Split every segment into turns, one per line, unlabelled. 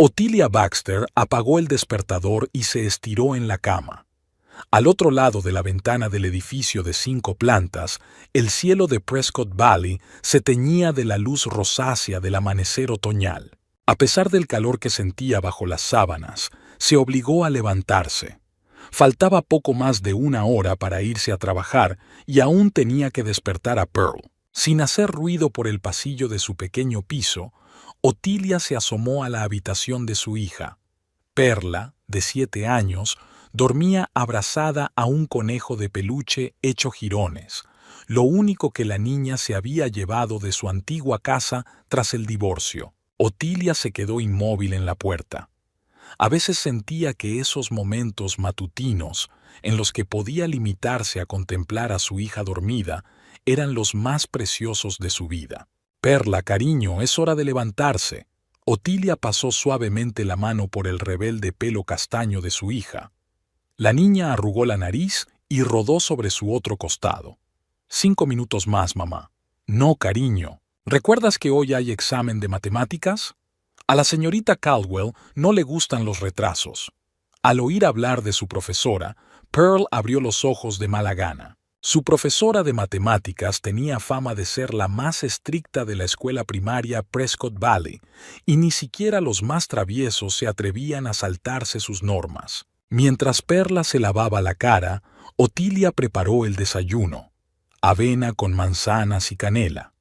Otilia Baxter apagó el despertador y se estiró en la cama. Al otro lado de la ventana del edificio de 5 plantas, el cielo de Prescott Valley se teñía de la luz rosácea del amanecer otoñal. A pesar del calor que sentía bajo las sábanas, se obligó a levantarse. Faltaba poco más de 1 hora para irse a trabajar y aún tenía que despertar a Pearl. Sin hacer ruido por el pasillo de su pequeño piso, Otilia se asomó a la habitación de su hija. Perla, de 7 años, dormía abrazada a un conejo de peluche hecho jirones, lo único que la niña se había llevado de su antigua casa tras el divorcio. Otilia se quedó inmóvil en la puerta. A veces sentía que esos momentos matutinos, en los que podía limitarse a contemplar a su hija dormida, eran los más preciosos de su vida. «Perla, cariño, es hora de levantarse». Otilia pasó suavemente la mano por el rebelde pelo castaño de su hija. La niña arrugó la nariz y rodó sobre su otro costado. 5 minutos más, mamá. No, cariño. ¿Recuerdas que hoy hay examen de matemáticas? A la señorita Caldwell no le gustan los retrasos. Al oír hablar de su profesora, Pearl abrió los ojos de mala gana. Su profesora de matemáticas tenía fama de ser la más estricta de la escuela primaria Prescott Valley, y ni siquiera los más traviesos se atrevían a saltarse sus normas. Mientras Perla se lavaba la cara, Otilia preparó el desayuno: avena con manzanas y canela.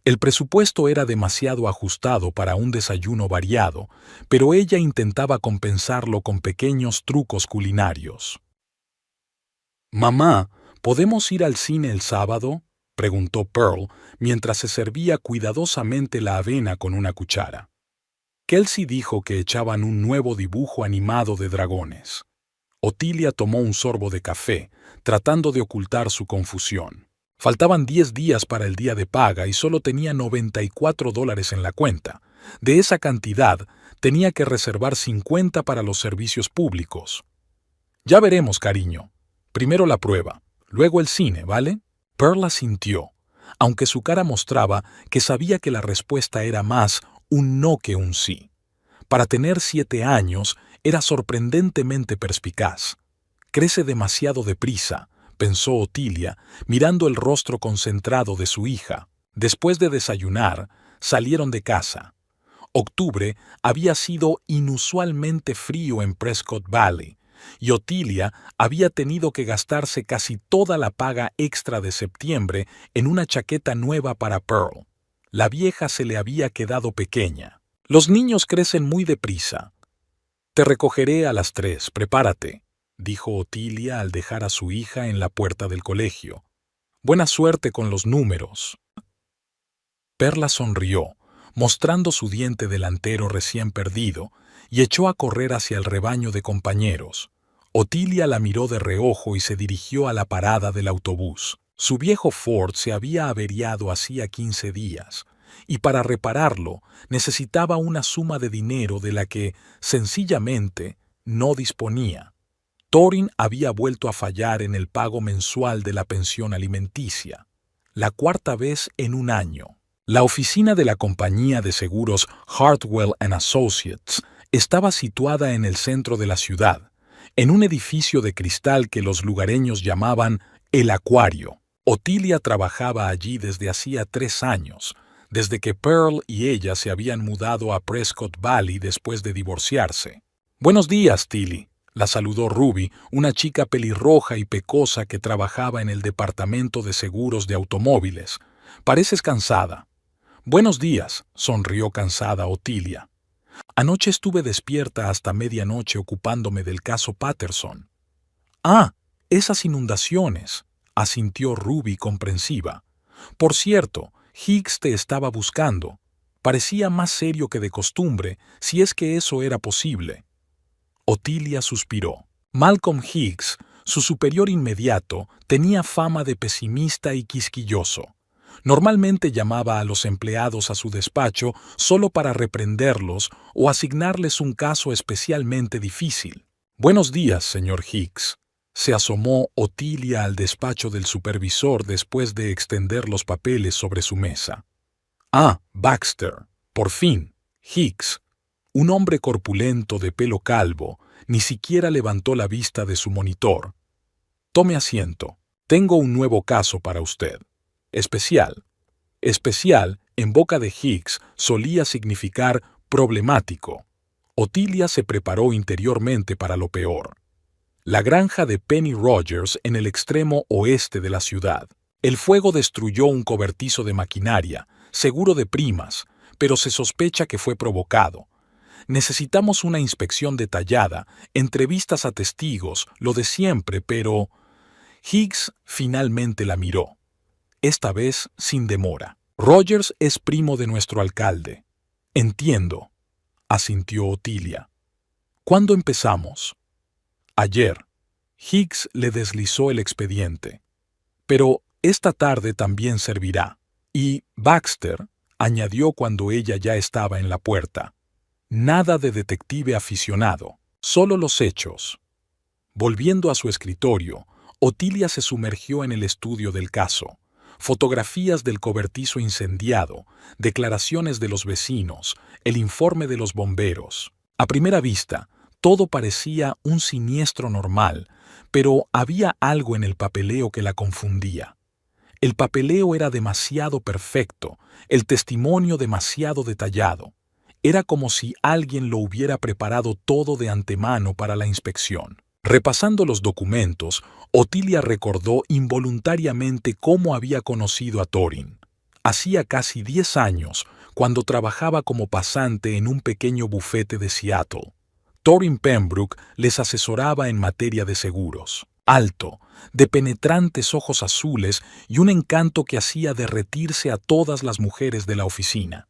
El presupuesto era demasiado ajustado para un desayuno variado, pero ella intentaba compensarlo con pequeños trucos culinarios. «Mamá, ¿podemos ir al cine el sábado?», preguntó Pearl mientras se servía cuidadosamente la avena con una cuchara. Kelsey dijo que echaban un nuevo dibujo animado de dragones. Otilia tomó un sorbo de café, tratando de ocultar su confusión. Faltaban 10 días para el día de paga y solo tenía $94 en la cuenta. De esa cantidad, tenía que reservar 50 para los servicios públicos. «Ya veremos, cariño. Primero la prueba, luego el cine, ¿vale?». Pearl asintió, aunque su cara mostraba que sabía que la respuesta era más un no que un sí. Para tener 7 años, era sorprendentemente perspicaz. «Crece demasiado deprisa», pensó Otilia, mirando el rostro concentrado de su hija. Después de desayunar, salieron de casa. Octubre había sido inusualmente frío en Prescott Valley, y Otilia había tenido que gastarse casi toda la paga extra de septiembre en una chaqueta nueva para Pearl. La vieja se le había quedado pequeña. «Los niños crecen muy deprisa. Te recogeré a las 3, prepárate», dijo Otilia al dejar a su hija en la puerta del colegio. «Buena suerte con los números». Perla sonrió, mostrando su diente delantero recién perdido, y echó a correr hacia el rebaño de compañeros. Otilia la miró de reojo y se dirigió a la parada del autobús. Su viejo Ford se había averiado hacía 15 días, y para repararlo necesitaba una suma de dinero de la que, sencillamente, no disponía. Thorin había vuelto a fallar en el pago mensual de la pensión alimenticia, la 4ª vez en 1 año. La oficina de la compañía de seguros Hartwell & Associates estaba situada en el centro de la ciudad, en un edificio de cristal que los lugareños llamaban el Acuario. Otilia trabajaba allí desde hacía 3 años, desde que Pearl y ella se habían mudado a Prescott Valley después de divorciarse. «Buenos días, Tilly», la saludó Ruby, una chica pelirroja y pecosa que trabajaba en el departamento de seguros de automóviles. «Pareces cansada». «Buenos días», sonrió cansada Otilia. «Anoche estuve despierta hasta medianoche ocupándome del caso Patterson». «Ah, esas inundaciones», asintió Ruby comprensiva. «Por cierto, Higgs te estaba buscando. Parecía más serio que de costumbre, si es que eso era posible». Otilia suspiró. Malcolm Higgs, su superior inmediato, tenía fama de pesimista y quisquilloso. Normalmente llamaba a los empleados a su despacho solo para reprenderlos o asignarles un caso especialmente difícil. «Buenos días, señor Higgs». Se asomó Otilia al despacho del supervisor después de extender los papeles sobre su mesa. «Ah, Baxter. Por fin. Higgs». Un hombre corpulento de pelo calvo ni siquiera levantó la vista de su monitor. Tome asiento. Tengo un nuevo caso para usted. Especial. Especial, en boca de Higgs, solía significar problemático. Otilia se preparó interiormente para lo peor. La granja de Penny Rogers en el extremo oeste de la ciudad. El fuego destruyó un cobertizo de maquinaria, seguro de primas, pero se sospecha que fue provocado. Necesitamos una inspección detallada, entrevistas a testigos, lo de siempre, pero... Higgs finalmente la miró. Esta vez sin demora. Rogers es primo de nuestro alcalde. Entiendo, asintió Otilia. ¿Cuándo empezamos? Ayer. Higgs le deslizó el expediente. Pero esta tarde también servirá. Y Baxter, añadió cuando ella ya estaba en la puerta. Nada de detective aficionado, solo los hechos. Volviendo a su escritorio, Otilia se sumergió en el estudio del caso. Fotografías del cobertizo incendiado, declaraciones de los vecinos, el informe de los bomberos. A primera vista, todo parecía un siniestro normal, pero había algo en el papeleo que la confundía. El papeleo era demasiado perfecto, el testimonio demasiado detallado. Era como si alguien lo hubiera preparado todo de antemano para la inspección. Repasando los documentos, Otilia recordó involuntariamente cómo había conocido a Thorin. Hacía casi 10 años, cuando trabajaba como pasante en un pequeño bufete de Seattle. Thorin Pembroke les asesoraba en materia de seguros. Alto, de penetrantes ojos azules y un encanto que hacía derretirse a todas las mujeres de la oficina.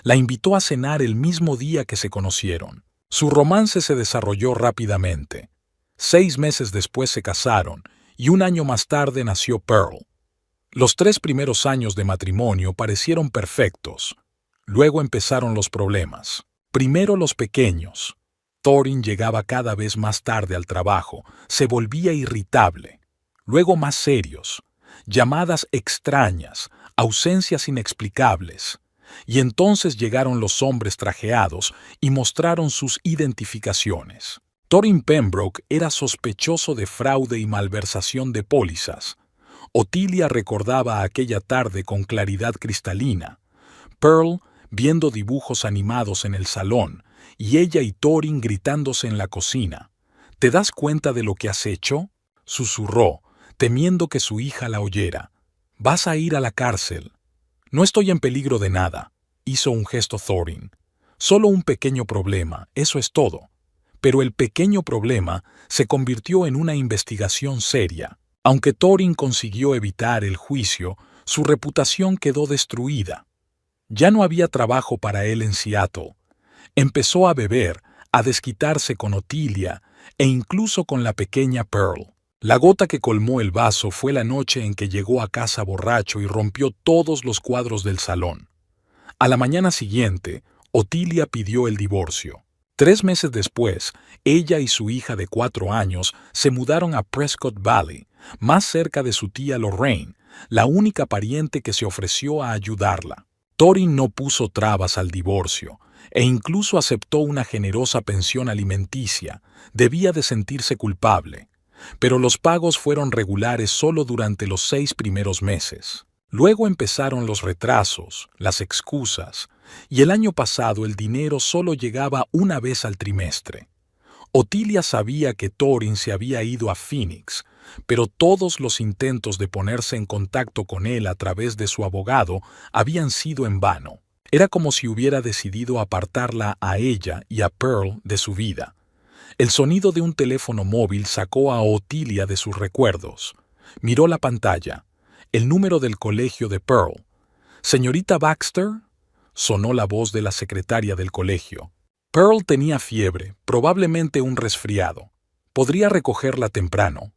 La invitó a cenar el mismo día que se conocieron. Su romance se desarrolló rápidamente. 6 meses después se casaron y un año más tarde nació Pearl. Los 3 primeros años de matrimonio parecieron perfectos. Luego empezaron los problemas. Primero los pequeños. Thorin llegaba cada vez más tarde al trabajo, se volvía irritable. Luego más serios. Llamadas extrañas, ausencias inexplicables. Y entonces llegaron los hombres trajeados y mostraron sus identificaciones. Thorin Pembroke era sospechoso de fraude y malversación de pólizas. Otilia recordaba aquella tarde con claridad cristalina. Pearl viendo dibujos animados en el salón y ella y Thorin gritándose en la cocina. ¿Te das cuenta de lo que has hecho?, susurró, temiendo que su hija la oyera. Vas a ir a la cárcel. No estoy en peligro de nada, hizo un gesto Thorin. Solo un pequeño problema, eso es todo. Pero el pequeño problema se convirtió en una investigación seria. Aunque Thorin consiguió evitar el juicio, su reputación quedó destruida. Ya no había trabajo para él en Seattle. Empezó a beber, a desquitarse con Otilia e incluso con la pequeña Pearl. La gota que colmó el vaso fue la noche en que llegó a casa borracho y rompió todos los cuadros del salón. A la mañana siguiente, Otilia pidió el divorcio. 3 meses después, ella y su hija de 4 años se mudaron a Prescott Valley, más cerca de su tía Lorraine, la única pariente que se ofreció a ayudarla. Thorin no puso trabas al divorcio e incluso aceptó una generosa pensión alimenticia. Debía de sentirse culpable. Pero los pagos fueron regulares solo durante los 6 primeros meses. Luego empezaron los retrasos, las excusas, y el año pasado el dinero solo llegaba una vez al trimestre. Otilia sabía que Thorin se había ido a Phoenix, pero todos los intentos de ponerse en contacto con él a través de su abogado habían sido en vano. Era como si hubiera decidido apartarla a ella y a Pearl de su vida. El sonido de un teléfono móvil sacó a Otilia de sus recuerdos. Miró la pantalla. El número del colegio de Pearl. «¿Señorita Baxter?», sonó la voz de la secretaria del colegio. Pearl tenía fiebre, probablemente un resfriado. ¿Podría recogerla temprano?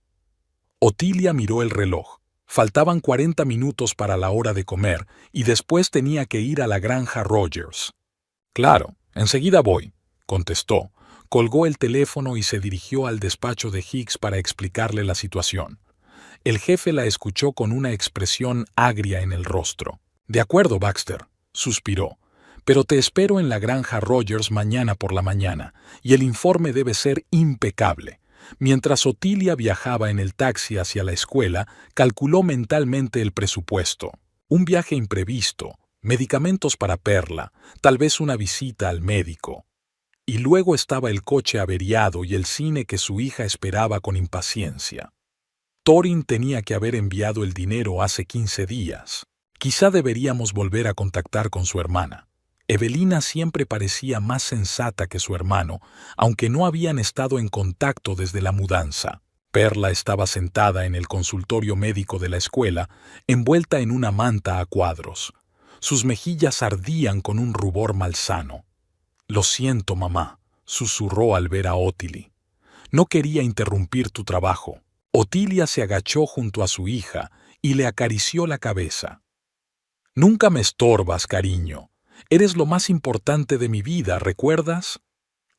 Otilia miró el reloj. Faltaban 40 minutos para la hora de comer y después tenía que ir a la granja Rogers. «Claro, enseguida voy», contestó. Colgó el teléfono y se dirigió al despacho de Higgs para explicarle la situación. El jefe la escuchó con una expresión agria en el rostro. «De acuerdo, Baxter», suspiró, Pero te espero en la granja Rogers mañana por la mañana, y el informe debe ser impecable. Mientras Otilia viajaba en el taxi hacia la escuela, calculó mentalmente el presupuesto. Un viaje imprevisto, medicamentos para Perla, tal vez una visita al médico. Y luego estaba el coche averiado y el cine que su hija esperaba con impaciencia. Thorin tenía que haber enviado el dinero hace 15 días. Quizá deberíamos volver a contactar con su hermana. Evelina siempre parecía más sensata que su hermano, aunque no habían estado en contacto desde la mudanza. Perla estaba sentada en el consultorio médico de la escuela, envuelta en una manta a cuadros. Sus mejillas ardían con un rubor malsano. «Lo siento, mamá», susurró al ver a Ottilie. «No quería interrumpir tu trabajo». Otilia se agachó junto a su hija y le acarició la cabeza. «Nunca me estorbas, cariño. Eres lo más importante de mi vida, ¿recuerdas?»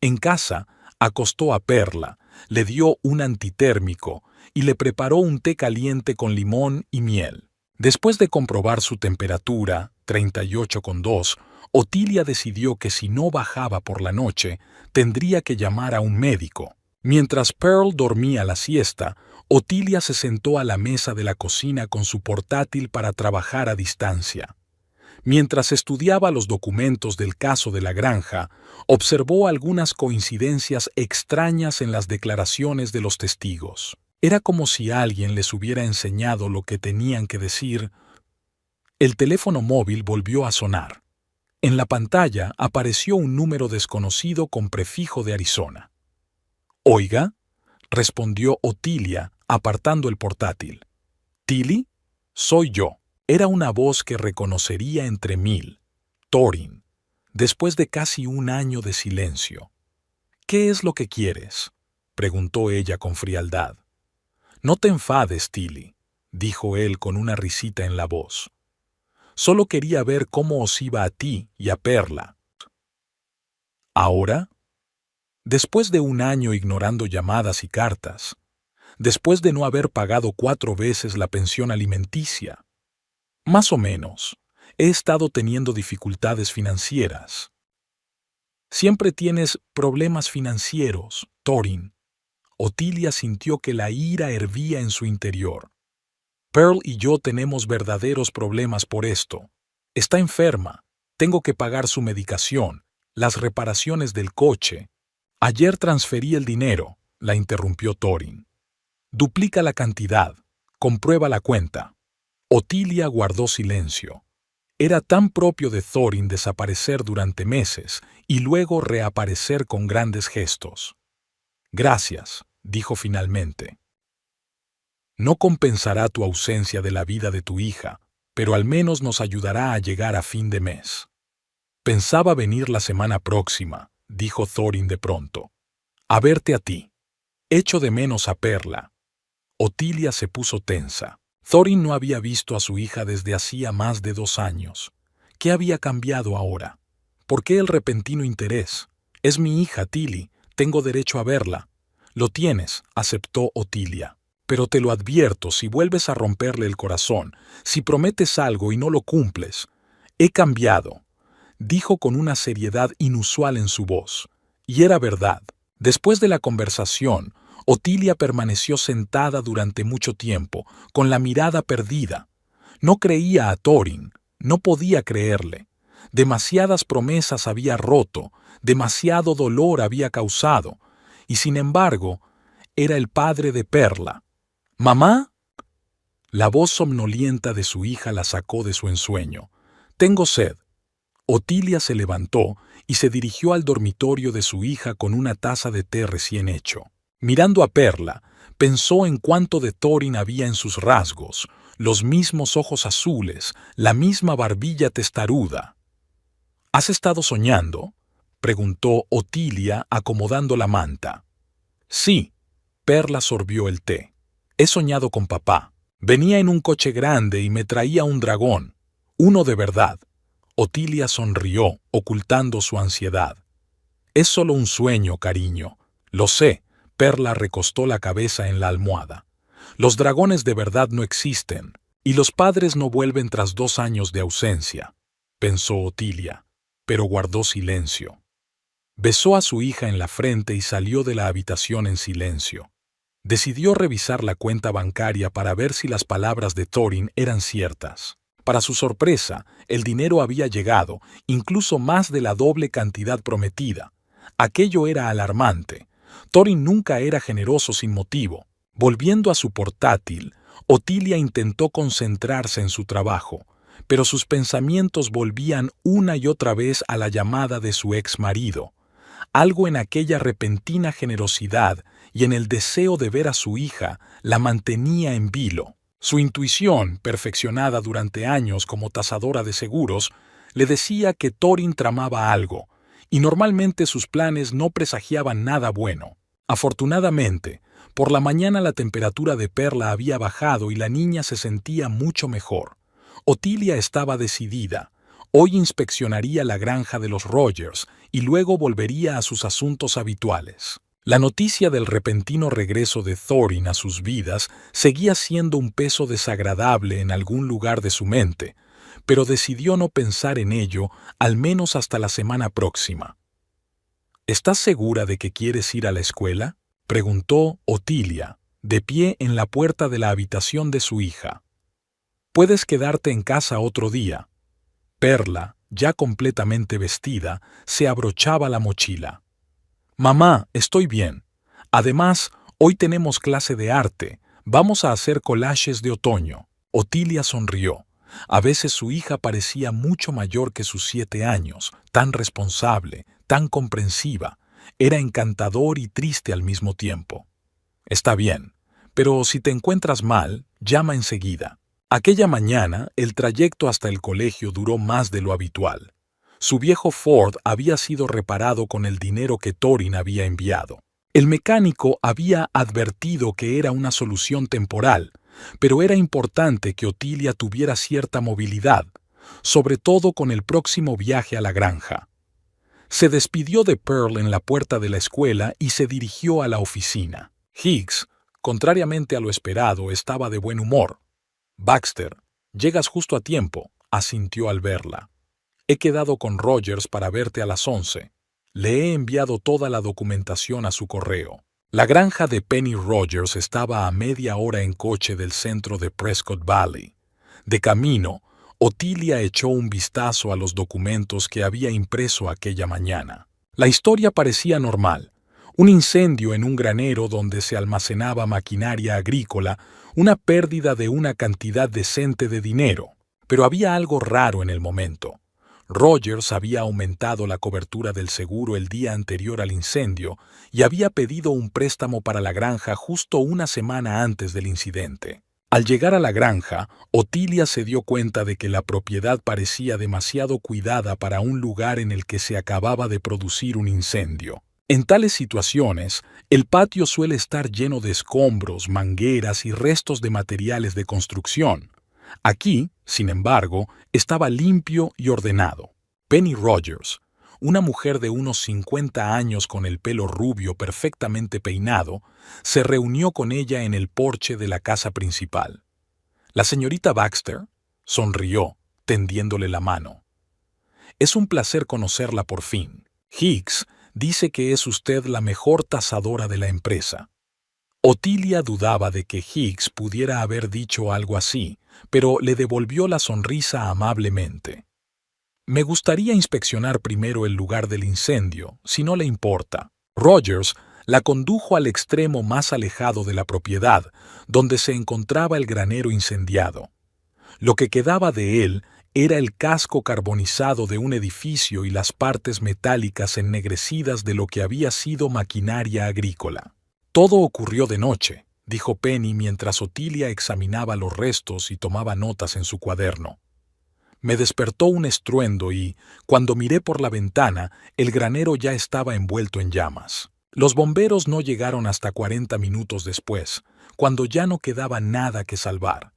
En casa, acostó a Perla, le dio un antitérmico y le preparó un té caliente con limón y miel. Después de comprobar su temperatura, 38,2, Otilia decidió que si no bajaba por la noche, tendría que llamar a un médico. Mientras Pearl dormía la siesta, Otilia se sentó a la mesa de la cocina con su portátil para trabajar a distancia. Mientras estudiaba los documentos del caso de la granja, observó algunas coincidencias extrañas en las declaraciones de los testigos. Era como si alguien les hubiera enseñado lo que tenían que decir. El teléfono móvil volvió a sonar. En la pantalla apareció un número desconocido con prefijo de Arizona. «Oiga», respondió Otilia, apartando el portátil. «¿Tilly? Soy yo». Era una voz que reconocería entre mil. Thorin, después de casi un año de silencio. «¿Qué es lo que quieres?», preguntó ella con frialdad. «No te enfades, Tilly», dijo él con una risita en la voz. «Solo quería ver cómo os iba a ti y a Perla». «¿Ahora?» Después de un año ignorando llamadas y cartas. Después de no haber pagado 4 veces la pensión alimenticia. Más o menos. He estado teniendo dificultades financieras. Siempre tienes problemas financieros, Thorin. Otilia sintió que la ira hervía en su interior. Pearl y yo tenemos verdaderos problemas por esto. Está enferma. Tengo que pagar su medicación, las reparaciones del coche. Ayer transferí el dinero, la interrumpió Thorin. Duplica la cantidad. Comprueba la cuenta. Otilia guardó silencio. Era tan propio de Thorin desaparecer durante meses y luego reaparecer con grandes gestos. «Gracias», dijo finalmente. «No compensará tu ausencia de la vida de tu hija, pero al menos nos ayudará a llegar a fin de mes». «Pensaba venir la semana próxima», dijo Thorin de pronto. «A verte a ti. Echo de menos a Perla». Otilia se puso tensa. Thorin no había visto a su hija desde hacía más de 2 años. ¿Qué había cambiado ahora? ¿Por qué el repentino interés? «Es mi hija, Tilly. Tengo derecho a verla». «Lo tienes», aceptó Otilia. «Pero te lo advierto, si vuelves a romperle el corazón, si prometes algo y no lo cumples». «He cambiado», dijo con una seriedad inusual en su voz. Y era verdad. Después de la conversación, Otilia permaneció sentada durante mucho tiempo, con la mirada perdida. No creía a Thorin, no podía creerle. Demasiadas promesas había roto, demasiado dolor había causado, y sin embargo, era el padre de Perla. «¿Mamá?» La voz somnolienta de su hija la sacó de su ensueño. «Tengo sed». Otilia se levantó y se dirigió al dormitorio de su hija con una taza de té recién hecho. Mirando a Perla, pensó en cuánto de Thorin había en sus rasgos, los mismos ojos azules, la misma barbilla testaruda. «¿Has estado soñando?», preguntó Otilia acomodando la manta. «Sí», Perla sorbió el té. «He soñado con papá. Venía en un coche grande y me traía un dragón. Uno de verdad». Otilia sonrió, ocultando su ansiedad. «Es solo un sueño, cariño. Lo sé». Perla recostó la cabeza en la almohada. «Los dragones de verdad no existen, y los padres no vuelven tras 2 años de ausencia», pensó Otilia. pero guardó silencio. Besó a su hija en la frente y salió de la habitación en silencio. Decidió revisar la cuenta bancaria para ver si las palabras de Thorin eran ciertas. Para su sorpresa, el dinero había llegado, incluso más de la doble cantidad prometida. Aquello era alarmante. Thorin nunca era generoso sin motivo. Volviendo a su portátil, Otilia intentó concentrarse en su trabajo, pero sus pensamientos volvían una y otra vez a la llamada de su ex marido. Algo en aquella repentina generosidad y en el deseo de ver a su hija la mantenía en vilo. Su intuición, perfeccionada durante años como tasadora de seguros, le decía que Thorin tramaba algo, y normalmente sus planes no presagiaban nada bueno. Afortunadamente, por la mañana la temperatura de Perla había bajado y la niña se sentía mucho mejor. Otilia estaba decidida. Hoy inspeccionaría la granja de los Rogers y luego volvería a sus asuntos habituales. La noticia del repentino regreso de Thorin a sus vidas seguía siendo un peso desagradable en algún lugar de su mente, pero decidió no pensar en ello al menos hasta la semana próxima. ¿Estás segura de que quieres ir a la escuela?, preguntó Otilia, de pie en la puerta de la habitación de su hija. Puedes quedarte en casa otro día. Perla, ya completamente vestida, se abrochaba la mochila. Mamá, estoy bien. Además, hoy tenemos clase de arte. Vamos a hacer collages de otoño. Otilia sonrió. A veces su hija parecía mucho mayor que sus 7 años, tan responsable, tan comprensiva. Era encantador y triste al mismo tiempo. Está bien, pero si te encuentras mal, llama enseguida. Aquella mañana, el trayecto hasta el colegio duró más de lo habitual. Su viejo Ford había sido reparado con el dinero que Thorin había enviado. El mecánico había advertido que era una solución temporal, pero era importante que Otilia tuviera cierta movilidad, sobre todo con el próximo viaje a la granja. Se despidió de Pearl en la puerta de la escuela y se dirigió a la oficina. Higgs, contrariamente a lo esperado, estaba de buen humor. Baxter, llegas justo a tiempo, asintió al verla. He quedado con Rogers para verte a las 11. Le he enviado toda la documentación a su correo. La granja de Penny Rogers estaba a media hora en coche del centro de Prescott Valley. De camino, Otilia echó un vistazo a los documentos que había impreso aquella mañana. La historia parecía normal. Un incendio en un granero donde se almacenaba maquinaria agrícola, una pérdida de una cantidad decente de dinero. Pero había algo raro en el momento. Rogers había aumentado la cobertura del seguro el día anterior al incendio y había pedido un préstamo para la granja justo una semana antes del incidente. Al llegar a la granja, Otilia se dio cuenta de que la propiedad parecía demasiado cuidada para un lugar en el que se acababa de producir un incendio. En tales situaciones, el patio suele estar lleno de escombros, mangueras y restos de materiales de construcción. Aquí, sin embargo, estaba limpio y ordenado. Penny Rogers, una mujer de unos 50 años con el pelo rubio perfectamente peinado, se reunió con ella en el porche de la casa principal. La señorita Baxter sonrió, tendiéndole la mano. Es un placer conocerla por fin. Higgs dice que es usted la mejor tasadora de la empresa. Otilia dudaba de que Higgs pudiera haber dicho algo así, pero le devolvió la sonrisa amablemente. Me gustaría inspeccionar primero el lugar del incendio, si no le importa. Rogers la condujo al extremo más alejado de la propiedad, donde se encontraba el granero incendiado. Lo que quedaba de él era el casco carbonizado de un edificio y las partes metálicas ennegrecidas de lo que había sido maquinaria agrícola. Todo ocurrió de noche, dijo Penny mientras Otilia examinaba los restos y tomaba notas en su cuaderno. Me despertó un estruendo y, cuando miré por la ventana, el granero ya estaba envuelto en llamas. Los bomberos no llegaron hasta 40 minutos después, cuando ya no quedaba nada que salvar.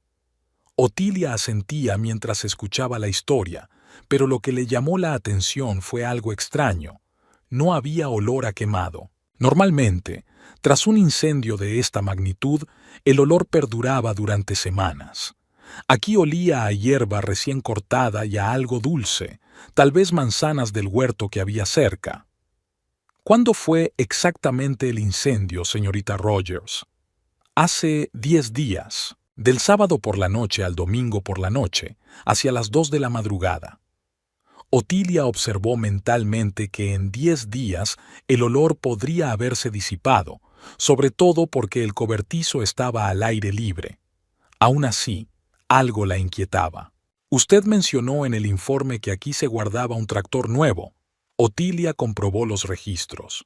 Otilia asentía mientras escuchaba la historia, pero lo que le llamó la atención fue algo extraño. No había olor a quemado. Normalmente, tras un incendio de esta magnitud, el olor perduraba durante semanas. Aquí olía a hierba recién cortada y a algo dulce, tal vez manzanas del huerto que había cerca. ¿Cuándo fue exactamente el incendio, señorita Rogers? Hace 10 días, del sábado por la noche al domingo por la noche, hacia las 2 de la madrugada. Otilia observó mentalmente que en 10 días el olor podría haberse disipado, sobre todo porque el cobertizo estaba al aire libre. Aún así, algo la inquietaba. Usted mencionó en el informe que aquí se guardaba un tractor nuevo. Otilia comprobó los registros.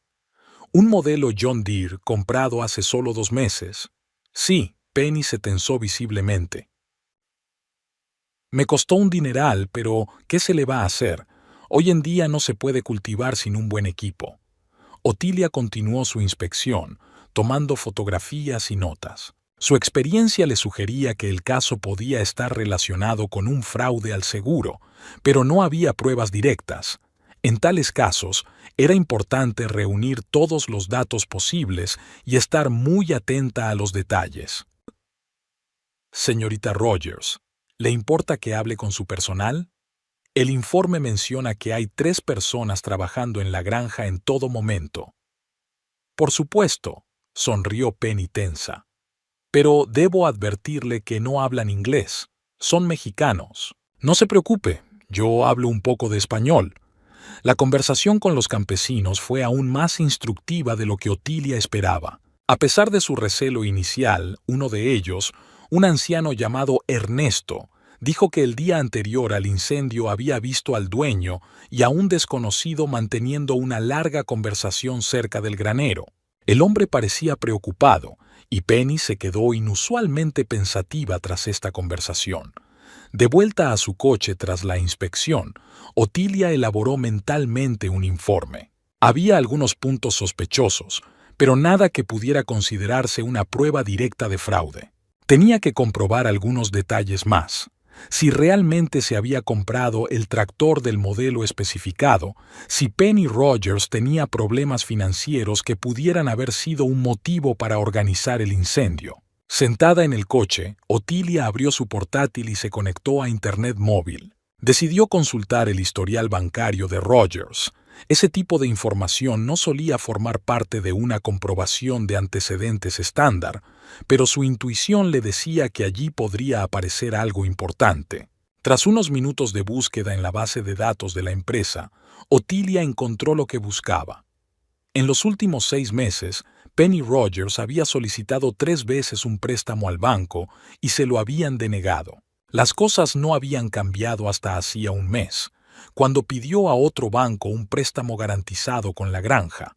Un modelo John Deere comprado hace solo 2 meses. Sí, Penny se tensó visiblemente. Me costó un dineral, pero ¿qué se le va a hacer? Hoy en día no se puede cultivar sin un buen equipo. Otilia continuó su inspección, tomando fotografías y notas. Su experiencia le sugería que el caso podía estar relacionado con un fraude al seguro, pero no había pruebas directas. En tales casos, era importante reunir todos los datos posibles y estar muy atenta a los detalles. Señorita Rogers, ¿le importa que hable con su personal? El informe menciona que hay 3 personas trabajando en la granja en todo momento. Por supuesto, sonrió Penny tensa. Pero debo advertirle que no hablan inglés. Son mexicanos. No se preocupe, yo hablo un poco de español. La conversación con los campesinos fue aún más instructiva de lo que Otilia esperaba. A pesar de su recelo inicial, uno de ellos, un anciano llamado Ernesto, dijo que el día anterior al incendio había visto al dueño y a un desconocido manteniendo una larga conversación cerca del granero. El hombre parecía preocupado, y Penny se quedó inusualmente pensativa tras esta conversación. De vuelta a su coche tras la inspección, Otilia elaboró mentalmente un informe. Había algunos puntos sospechosos, pero nada que pudiera considerarse una prueba directa de fraude. Tenía que comprobar algunos detalles más. Si realmente se había comprado el tractor del modelo especificado, si Penny Rogers tenía problemas financieros que pudieran haber sido un motivo para organizar el incendio. Sentada en el coche, Otilia abrió su portátil y se conectó a Internet móvil. Decidió consultar el historial bancario de Rogers. Ese tipo de información no solía formar parte de una comprobación de antecedentes estándar, pero su intuición le decía que allí podría aparecer algo importante. Tras unos minutos de búsqueda en la base de datos de la empresa, Otilia encontró lo que buscaba. En los últimos 6 meses, Penny Rogers había solicitado 3 veces un préstamo al banco y se lo habían denegado. Las cosas no habían cambiado hasta hacía un mes, cuando pidió a otro banco un préstamo garantizado con la granja.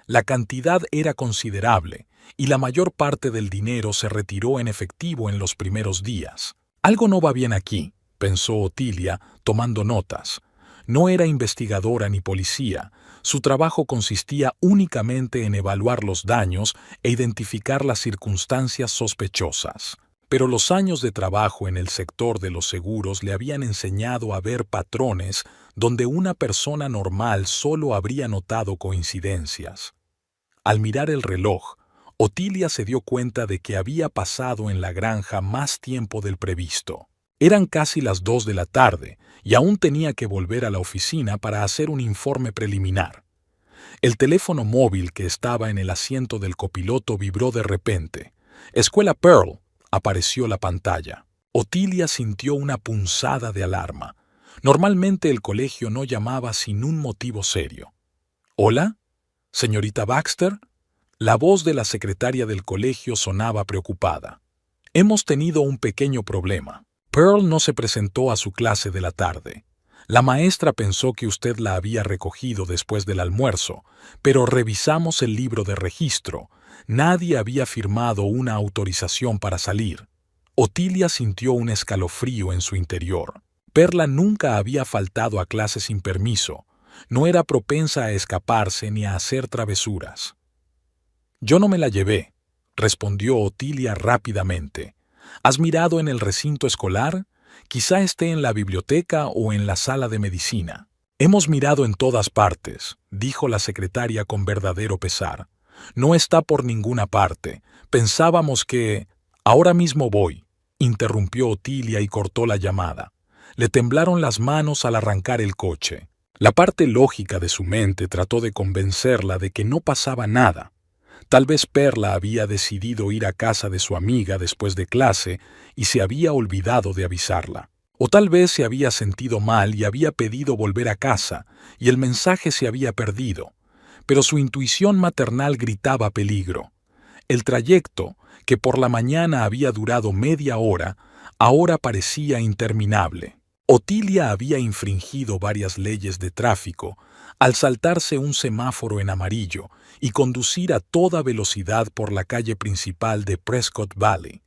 La cantidad era considerable y la mayor parte del dinero se retiró en efectivo en los primeros días. Algo no va bien aquí, pensó Otilia, tomando notas. No era investigadora ni policía. Su trabajo consistía únicamente en evaluar los daños e identificar las circunstancias sospechosas. Pero los años de trabajo en el sector de los seguros le habían enseñado a ver patrones donde una persona normal solo habría notado coincidencias. Al mirar el reloj, Otilia se dio cuenta de que había pasado en la granja más tiempo del previsto. Eran casi las 2 de la tarde y aún tenía que volver a la oficina para hacer un informe preliminar. El teléfono móvil que estaba en el asiento del copiloto vibró de repente. Escuela Pearl, apareció la pantalla. Otilia sintió una punzada de alarma. Normalmente el colegio no llamaba sin un motivo serio. ¿Hola? ¿Señorita Baxter? La voz de la secretaria del colegio sonaba preocupada. Hemos tenido un pequeño problema. Pearl no se presentó a su clase de la tarde. La maestra pensó que usted la había recogido después del almuerzo, pero revisamos el libro de registro. Nadie había firmado una autorización para salir. Otilia sintió un escalofrío en su interior. Perla nunca había faltado a clase sin permiso. No era propensa a escaparse ni a hacer travesuras. Yo no me la llevé, respondió Otilia rápidamente. ¿Has mirado en el recinto escolar? Quizá esté en la biblioteca o en la sala de medicina. Hemos mirado en todas partes, dijo la secretaria con verdadero pesar. No está por ninguna parte. Pensábamos que... Ahora mismo voy, interrumpió Otilia y cortó la llamada. Le temblaron las manos al arrancar el coche. La parte lógica de su mente trató de convencerla de que no pasaba nada. Tal vez Perla había decidido ir a casa de su amiga después de clase y se había olvidado de avisarla. O tal vez se había sentido mal y había pedido volver a casa, y el mensaje se había perdido. Pero su intuición maternal gritaba peligro. El trayecto, que por la mañana había durado media hora, ahora parecía interminable. Otilia había infringido varias leyes de tráfico al saltarse un semáforo en amarillo y conducir a toda velocidad por la calle principal de Prescott Valley.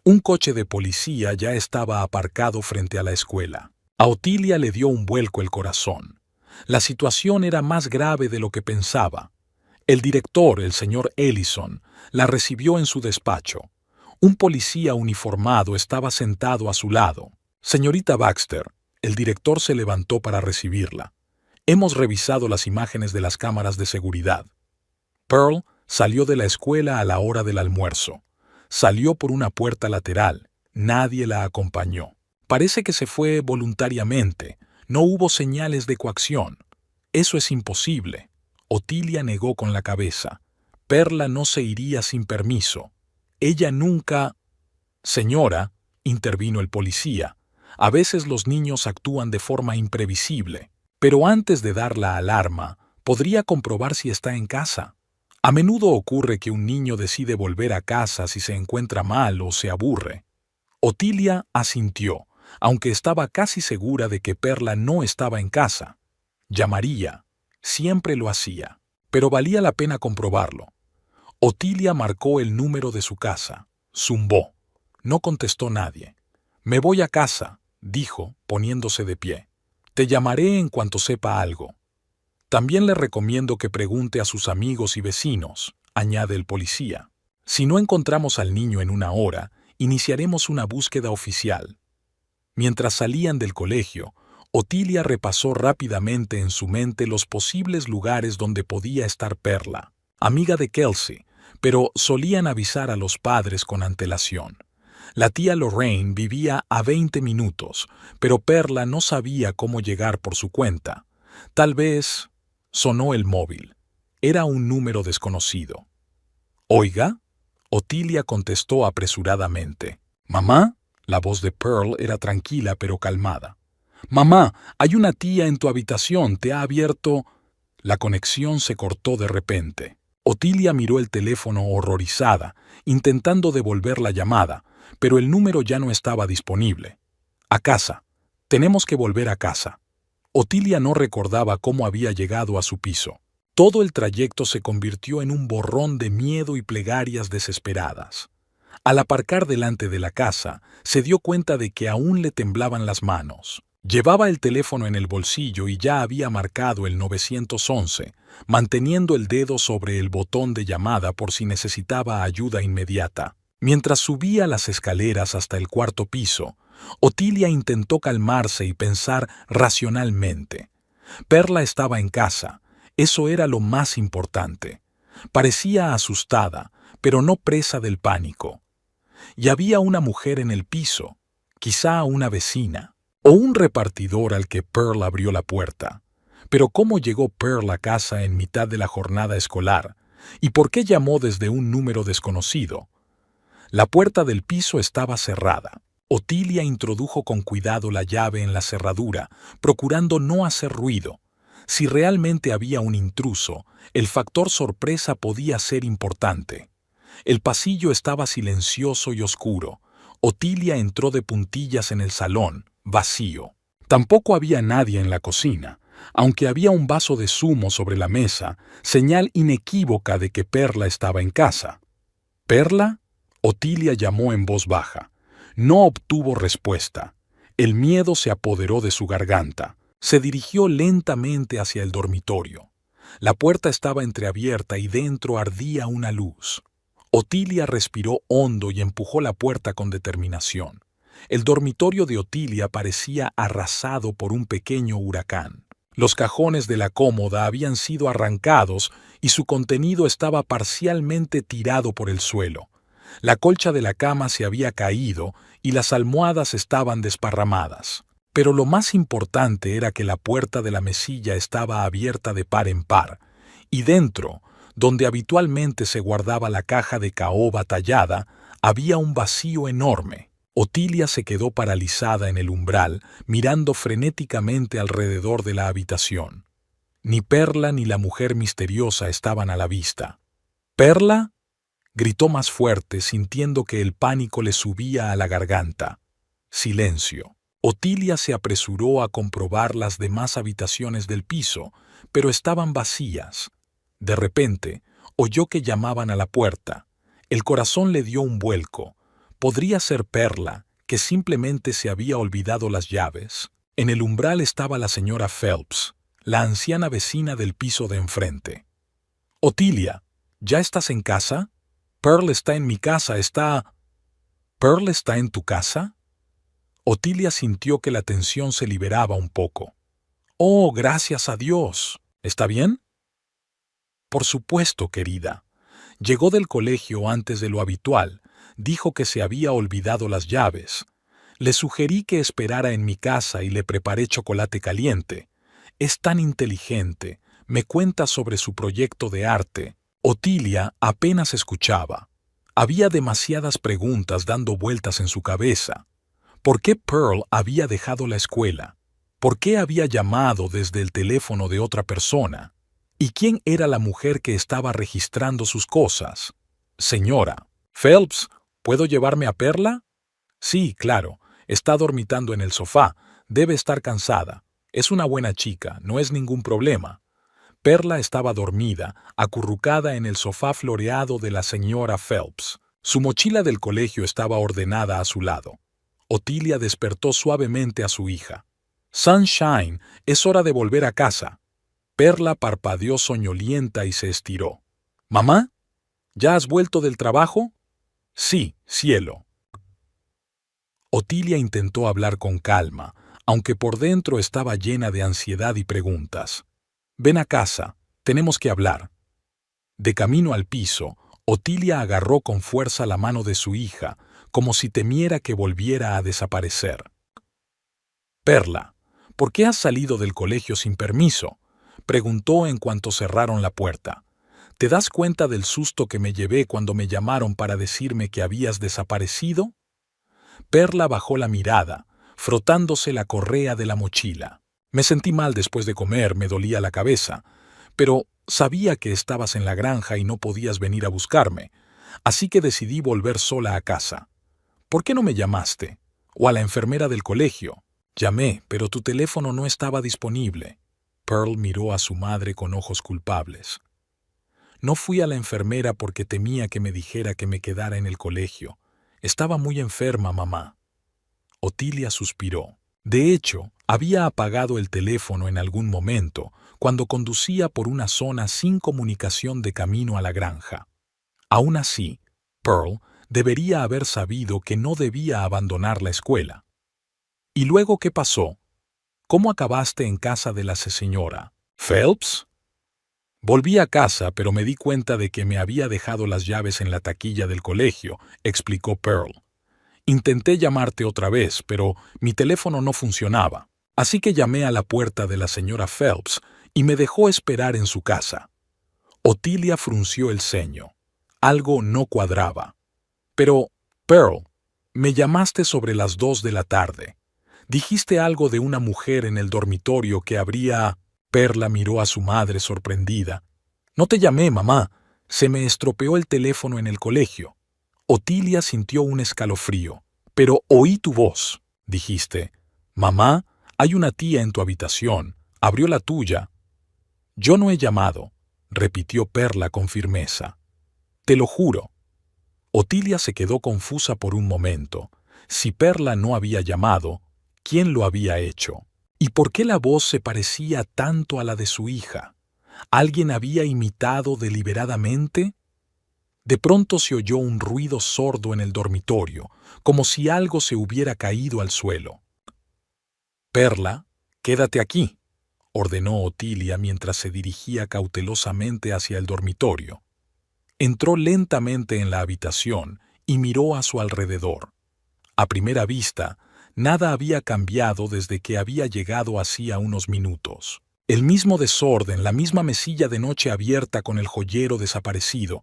Un coche de policía ya estaba aparcado frente a la escuela. A Otilia le dio un vuelco el corazón. La situación era más grave de lo que pensaba. El director, el señor Ellison, la recibió en su despacho. Un policía uniformado estaba sentado a su lado. Señorita Baxter, el director se levantó para recibirla. Hemos revisado las imágenes de las cámaras de seguridad. Pearl salió de la escuela a la hora del almuerzo. Salió por una puerta lateral. Nadie la acompañó. Parece que se fue voluntariamente. No hubo señales de coacción. Eso es imposible. Otilia negó con la cabeza. Perla no se iría sin permiso. Ella nunca... Señora, intervino el policía, a veces los niños actúan de forma imprevisible, pero antes de dar la alarma, podría comprobar si está en casa. A menudo ocurre que un niño decide volver a casa si se encuentra mal o se aburre. Otilia asintió, aunque estaba casi segura de que Perla no estaba en casa. Llamaría. Siempre lo hacía, pero valía la pena comprobarlo. Otilia marcó el número de su casa. Zumbó. No contestó nadie. «Me voy a casa», dijo, poniéndose de pie. «Te llamaré en cuanto sepa algo». «También le recomiendo que pregunte a sus amigos y vecinos», añade el policía. «Si no encontramos al niño en una hora, iniciaremos una búsqueda oficial». Mientras salían del colegio, Otilia repasó rápidamente en su mente los posibles lugares donde podía estar Perla, amiga de Kelsey, pero solían avisar a los padres con antelación. La tía Lorraine vivía a 20 minutos, pero Perla no sabía cómo llegar por su cuenta. Tal vez... Sonó el móvil. Era un número desconocido. «¿Oiga?» Otilia contestó apresuradamente. «¿Mamá?» La voz de Pearl era tranquila pero calmada. «Mamá, hay una tía en tu habitación, te ha abierto...» La conexión se cortó de repente. Otilia miró el teléfono horrorizada, intentando devolver la llamada, pero el número ya no estaba disponible. «A casa. Tenemos que volver a casa». Otilia no recordaba cómo había llegado a su piso. Todo el trayecto se convirtió en un borrón de miedo y plegarias desesperadas. Al aparcar delante de la casa, se dio cuenta de que aún le temblaban las manos. Llevaba el teléfono en el bolsillo y ya había marcado el 911, manteniendo el dedo sobre el botón de llamada por si necesitaba ayuda inmediata. Mientras subía las escaleras hasta el cuarto piso, Otilia intentó calmarse y pensar racionalmente. Perla estaba en casa. Eso era lo más importante. Parecía asustada, pero no presa del pánico. Y había una mujer en el piso, quizá una vecina, o un repartidor al que Pearl abrió la puerta. Pero ¿cómo llegó Pearl a casa en mitad de la jornada escolar? ¿Y por qué llamó desde un número desconocido? La puerta del piso estaba cerrada. Otilia introdujo con cuidado la llave en la cerradura, procurando no hacer ruido. Si realmente había un intruso, el factor sorpresa podía ser importante. El pasillo estaba silencioso y oscuro. Otilia entró de puntillas en el salón, vacío. Tampoco había nadie en la cocina, aunque había un vaso de zumo sobre la mesa, señal inequívoca de que Perla estaba en casa. ¿Perla? Otilia llamó en voz baja. No obtuvo respuesta. El miedo se apoderó de su garganta. Se dirigió lentamente hacia el dormitorio. La puerta estaba entreabierta y dentro ardía una luz. Otilia respiró hondo y empujó la puerta con determinación. El dormitorio de Otilia parecía arrasado por un pequeño huracán. Los cajones de la cómoda habían sido arrancados y su contenido estaba parcialmente tirado por el suelo. La colcha de la cama se había caído y las almohadas estaban desparramadas. Pero lo más importante era que la puerta de la mesilla estaba abierta de par en par, y dentro, donde habitualmente se guardaba la caja de caoba tallada, había un vacío enorme. Otilia se quedó paralizada en el umbral, mirando frenéticamente alrededor de la habitación. Ni Perla ni la mujer misteriosa estaban a la vista. ¿Perla?, gritó más fuerte, sintiendo que el pánico le subía a la garganta. Silencio. Otilia se apresuró a comprobar las demás habitaciones del piso, pero estaban vacías. De repente, oyó que llamaban a la puerta. El corazón le dio un vuelco. Podría ser Perla, que simplemente se había olvidado las llaves. En el umbral estaba la señora Phelps, la anciana vecina del piso de enfrente. «Otilia, ¿ya estás en casa? Pearl está en mi casa, está...» «¿Pearl está en tu casa?» Otilia sintió que la tensión se liberaba un poco. «Oh, gracias a Dios. ¿Está bien?» «Por supuesto, querida. Llegó del colegio antes de lo habitual. Dijo que se había olvidado las llaves. Le sugerí que esperara en mi casa y le preparé chocolate caliente. Es tan inteligente. Me cuenta sobre su proyecto de arte». Otilia apenas escuchaba. Había demasiadas preguntas dando vueltas en su cabeza. ¿Por qué Pearl había dejado la escuela? ¿Por qué había llamado desde el teléfono de otra persona? ¿Y quién era la mujer que estaba registrando sus cosas? «Señora Phelps, ¿puedo llevarme a Perla?» «Sí, claro. Está dormitando en el sofá. Debe estar cansada. Es una buena chica, no es ningún problema». Perla estaba dormida, acurrucada en el sofá floreado de la señora Phelps. Su mochila del colegio estaba ordenada a su lado. Otilia despertó suavemente a su hija. «Sunshine, es hora de volver a casa». Perla parpadeó soñolienta y se estiró. «¿Mamá? ¿Ya has vuelto del trabajo?» «Sí, cielo». Otilia intentó hablar con calma, aunque por dentro estaba llena de ansiedad y preguntas. «Ven a casa, tenemos que hablar». De camino al piso, Otilia agarró con fuerza la mano de su hija, como si temiera que volviera a desaparecer. «Perla, ¿por qué has salido del colegio sin permiso?», preguntó en cuanto cerraron la puerta. «¿Te das cuenta del susto que me llevé cuando me llamaron para decirme que habías desaparecido?» Perla bajó la mirada, frotándose la correa de la mochila. «Me sentí mal después de comer, me dolía la cabeza, pero sabía que estabas en la granja y no podías venir a buscarme, así que decidí volver sola a casa. ¿Por qué no me llamaste? ¿O a la enfermera del colegio?» «Llamé, pero tu teléfono no estaba disponible». Pearl miró a su madre con ojos culpables. «No fui a la enfermera porque temía que me dijera que me quedara en el colegio. Estaba muy enferma, mamá». Otilia suspiró. De hecho, había apagado el teléfono en algún momento, cuando conducía por una zona sin comunicación de camino a la granja. Aún así, Pearl debería haber sabido que no debía abandonar la escuela. «¿Y luego qué pasó? ¿Cómo acabaste en casa de la señora Phelps?» «Volví a casa, pero me di cuenta de que me había dejado las llaves en la taquilla del colegio», explicó Pearl. «Intenté llamarte otra vez, pero mi teléfono no funcionaba. Así que llamé a la puerta de la señora Phelps y me dejó esperar en su casa». Otilia frunció el ceño. Algo no cuadraba. «Pero, Pearl, me llamaste sobre las 2 de la tarde. Dijiste algo de una mujer en el dormitorio que habría...» Perla miró a su madre sorprendida. «No te llamé, mamá. Se me estropeó el teléfono en el colegio». Otilia sintió un escalofrío. «Pero oí tu voz. Dijiste, mamá, hay una tía en tu habitación. Abrió la tuya». «Yo no he llamado», repitió Perla con firmeza. «Te lo juro». Otilia se quedó confusa por un momento. Si Perla no había llamado, ¿quién lo había hecho? ¿Y por qué la voz se parecía tanto a la de su hija? ¿Alguien había imitado deliberadamente? De pronto se oyó un ruido sordo en el dormitorio, como si algo se hubiera caído al suelo. «Perla, quédate aquí», ordenó Otilia mientras se dirigía cautelosamente hacia el dormitorio. Entró lentamente en la habitación y miró a su alrededor. A primera vista, Nada había cambiado desde que había llegado hacía unos minutos. El mismo desorden, la misma mesilla de noche abierta con el joyero desaparecido,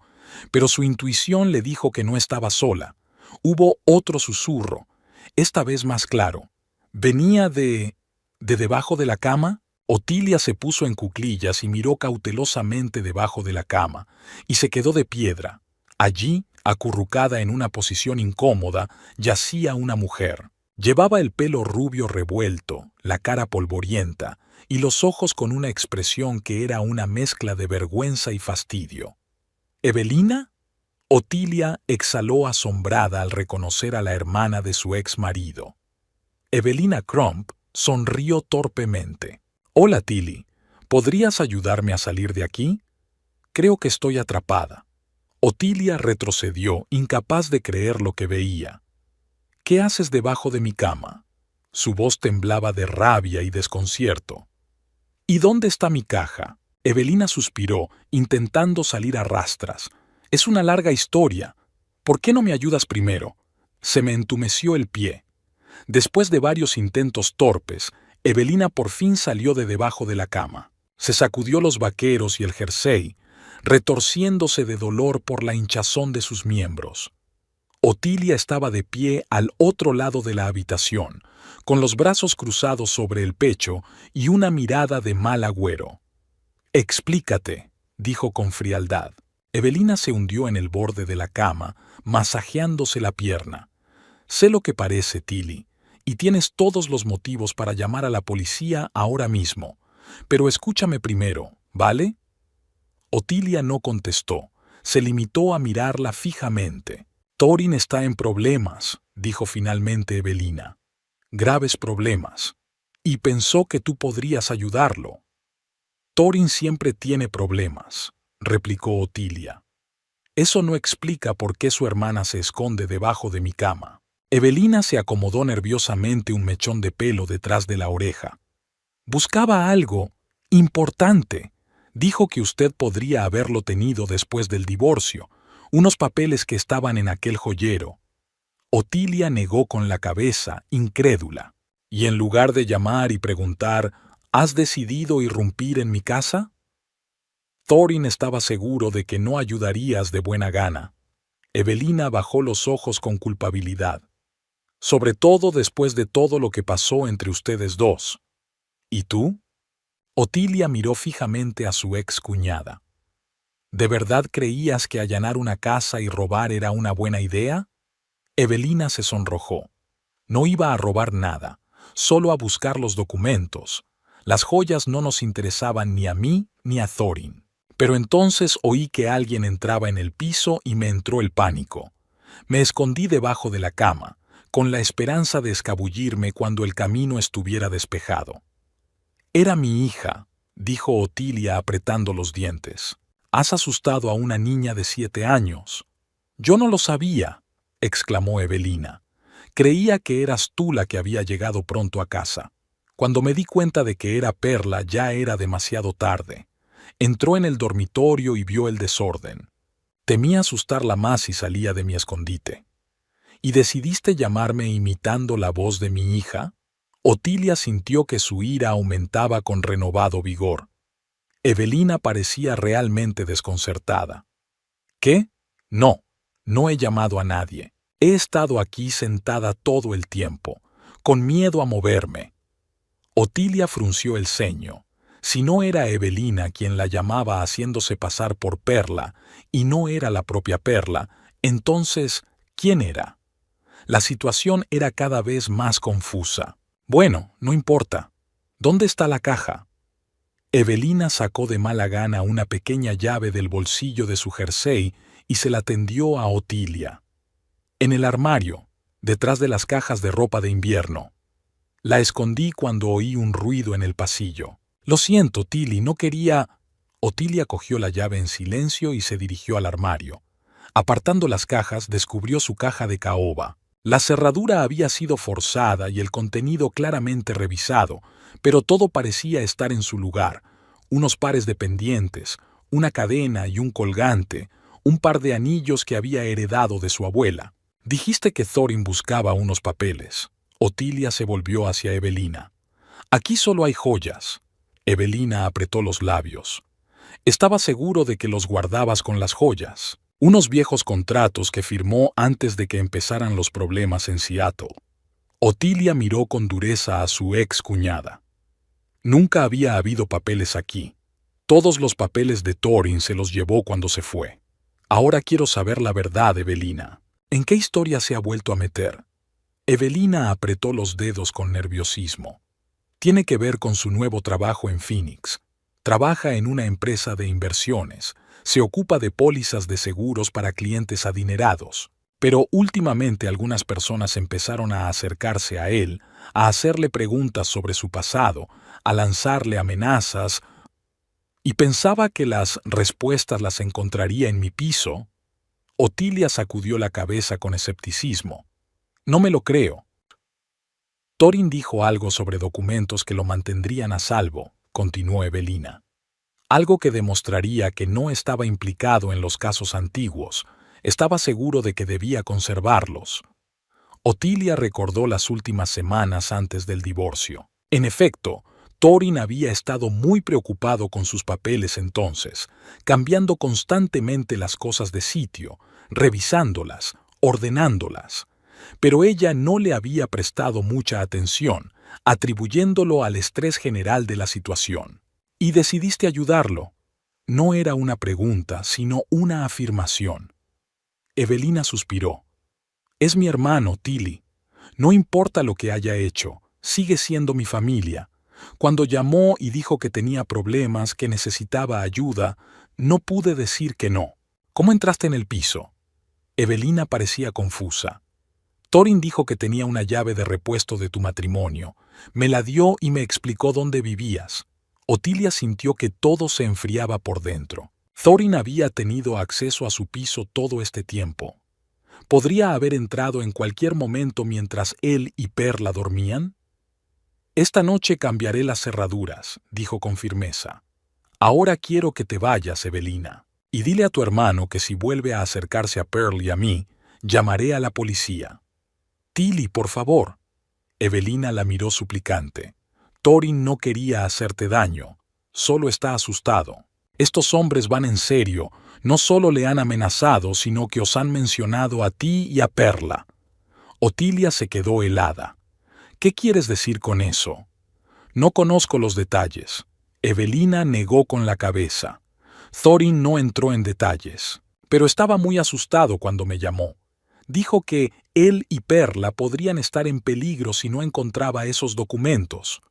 pero su intuición le dijo que no estaba sola. Hubo otro susurro, esta vez más claro. ¿Venía de debajo de la cama? Otilia se puso en cuclillas y miró cautelosamente debajo de la cama, y se quedó de piedra. Allí, acurrucada en una posición incómoda, yacía una mujer. Llevaba el pelo rubio revuelto, la cara polvorienta, y los ojos con una expresión que era una mezcla de vergüenza y fastidio. ¿Evelina? Otilia exhaló asombrada al reconocer a la hermana de su ex marido. Evelina Crump sonrió torpemente. «Hola, Tilly. ¿Podrías ayudarme a salir de aquí? Creo que estoy atrapada». Otilia retrocedió, incapaz de creer lo que veía. «¿Qué haces debajo de mi cama?» Su voz temblaba de rabia y desconcierto. «¿Y dónde está mi caja?» Evelina suspiró, intentando salir a rastras. «Es una larga historia. ¿Por qué no me ayudas primero?» Se me entumeció el pie. Después de varios intentos torpes, Evelina por fin salió de debajo de la cama. Se sacudió los vaqueros y el jersey, retorciéndose de dolor por la hinchazón de sus miembros. Otilia estaba de pie al otro lado de la habitación, con los brazos cruzados sobre el pecho y una mirada de mal agüero. «Explícate», dijo con frialdad. Evelina se hundió en el borde de la cama, masajeándose la pierna. «Sé lo que parece, Tilly, y tienes todos los motivos para llamar a la policía ahora mismo. Pero escúchame primero, ¿vale?» Otilia no contestó. Se limitó a mirarla fijamente. «Thorin está en problemas», dijo finalmente Evelina. «Graves problemas. Y pensó que tú podrías ayudarlo». «Thorin siempre tiene problemas», replicó Otilia. «Eso no explica por qué su hermana se esconde debajo de mi cama». Evelina se acomodó nerviosamente un mechón de pelo detrás de la oreja. «Buscaba algo importante. Dijo que usted podría haberlo tenido después del divorcio, unos papeles que estaban en aquel joyero». Otilia negó con la cabeza, incrédula. «Y en lugar de llamar y preguntar, ¿has decidido irrumpir en mi casa?» Thorin estaba seguro de que no ayudarías de buena gana. Evelina bajó los ojos con culpabilidad. «Sobre todo después de todo lo que pasó entre ustedes dos». «¿Y tú?» Otilia miró fijamente a su ex cuñada. «¿De verdad creías que allanar una casa y robar era una buena idea?» Evelina se sonrojó. «No iba a robar nada, solo a buscar los documentos. Las joyas no nos interesaban ni a mí ni a Thorin. Pero entonces oí que alguien entraba en el piso y me entró el pánico. Me escondí debajo de la cama, con la esperanza de escabullirme cuando el camino estuviera despejado». «Era mi hija», dijo Otilia apretando los dientes. «Has asustado a una niña de 7 años». «Yo no lo sabía», exclamó Evelina. «Creía que eras tú la que había llegado pronto a casa. Cuando me di cuenta de que era Perla ya era demasiado tarde. Entró en el dormitorio y vio el desorden. Temí asustarla más si salía de mi escondite». «¿Y decidiste llamarme imitando la voz de mi hija?» Otilia sintió que su ira aumentaba con renovado vigor. Evelina parecía realmente desconcertada. «¿Qué? No, no he llamado a nadie. He estado aquí sentada todo el tiempo, con miedo a moverme». Otilia frunció el ceño. Si no era Evelina quien la llamaba haciéndose pasar por Perla, y no era la propia Perla, entonces, ¿quién era? La situación era cada vez más confusa. «Bueno, no importa. ¿Dónde está la caja?» Evelina sacó de mala gana una pequeña llave del bolsillo de su jersey y se la tendió a Otilia. «En el armario, detrás de las cajas de ropa de invierno. La escondí cuando oí un ruido en el pasillo. Lo siento, Tilly, no quería...» Otilia cogió la llave en silencio y se dirigió al armario. Apartando las cajas, descubrió su caja de caoba. La cerradura había sido forzada y el contenido claramente revisado, pero todo parecía estar en su lugar. Unos pares de pendientes, una cadena y un colgante, un par de anillos que había heredado de su abuela. «Dijiste que Thorin buscaba unos papeles». Otilia se volvió hacia Evelina. Aquí solo hay joyas. Evelina apretó los labios. Estaba seguro de que los guardabas con las joyas. Unos viejos contratos que firmó antes de que empezaran los problemas en Seattle. Otilia miró con dureza a su ex cuñada. Nunca había habido papeles aquí. Todos los papeles de Thorin se los llevó cuando se fue. Ahora quiero saber la verdad, Evelina. ¿En qué historia se ha vuelto a meter? Evelina apretó los dedos con nerviosismo. Tiene que ver con su nuevo trabajo en Phoenix. Trabaja en una empresa de inversiones. Se ocupa de pólizas de seguros para clientes adinerados. Pero últimamente algunas personas empezaron a acercarse a él, a hacerle preguntas sobre su pasado, a lanzarle amenazas, y pensaba que las respuestas las encontraría en mi piso. Otilia sacudió la cabeza con escepticismo. No me lo creo. Thorin dijo algo sobre documentos que lo mantendrían a salvo, continuó Evelina. Algo que demostraría que no estaba implicado en los casos antiguos. Estaba seguro de que debía conservarlos. Otilia recordó las últimas semanas antes del divorcio. En efecto, Thorin había estado muy preocupado con sus papeles entonces, cambiando constantemente las cosas de sitio, revisándolas, ordenándolas. Pero ella no le había prestado mucha atención, atribuyéndolo al estrés general de la situación. ¿Y decidiste ayudarlo? No era una pregunta, sino una afirmación. Evelina suspiró. Es mi hermano, Tilly. No importa lo que haya hecho, sigue siendo mi familia. Cuando llamó y dijo que tenía problemas, que necesitaba ayuda, no pude decir que no. ¿Cómo entraste en el piso? Evelina parecía confusa. Thorin dijo que tenía una llave de repuesto de tu matrimonio. Me la dio y me explicó dónde vivías. Otilia sintió que todo se enfriaba por dentro. Thorin había tenido acceso a su piso todo este tiempo. ¿Podría haber entrado en cualquier momento mientras él y Perla dormían? Esta noche cambiaré las cerraduras, dijo con firmeza. Ahora quiero que te vayas, Evelina, y dile a tu hermano que si vuelve a acercarse a Pearl y a mí, llamaré a la policía. Tilly, por favor. Evelina la miró suplicante. Thorin no quería hacerte daño, solo está asustado. Estos hombres van en serio, no solo le han amenazado, sino que os han mencionado a ti y a Perla. Otilia se quedó helada. ¿Qué quieres decir con eso? No conozco los detalles. Evelina negó con la cabeza. Thorin no entró en detalles, pero estaba muy asustado cuando me llamó. Dijo que él y Perla podrían estar en peligro si no encontraba esos documentos.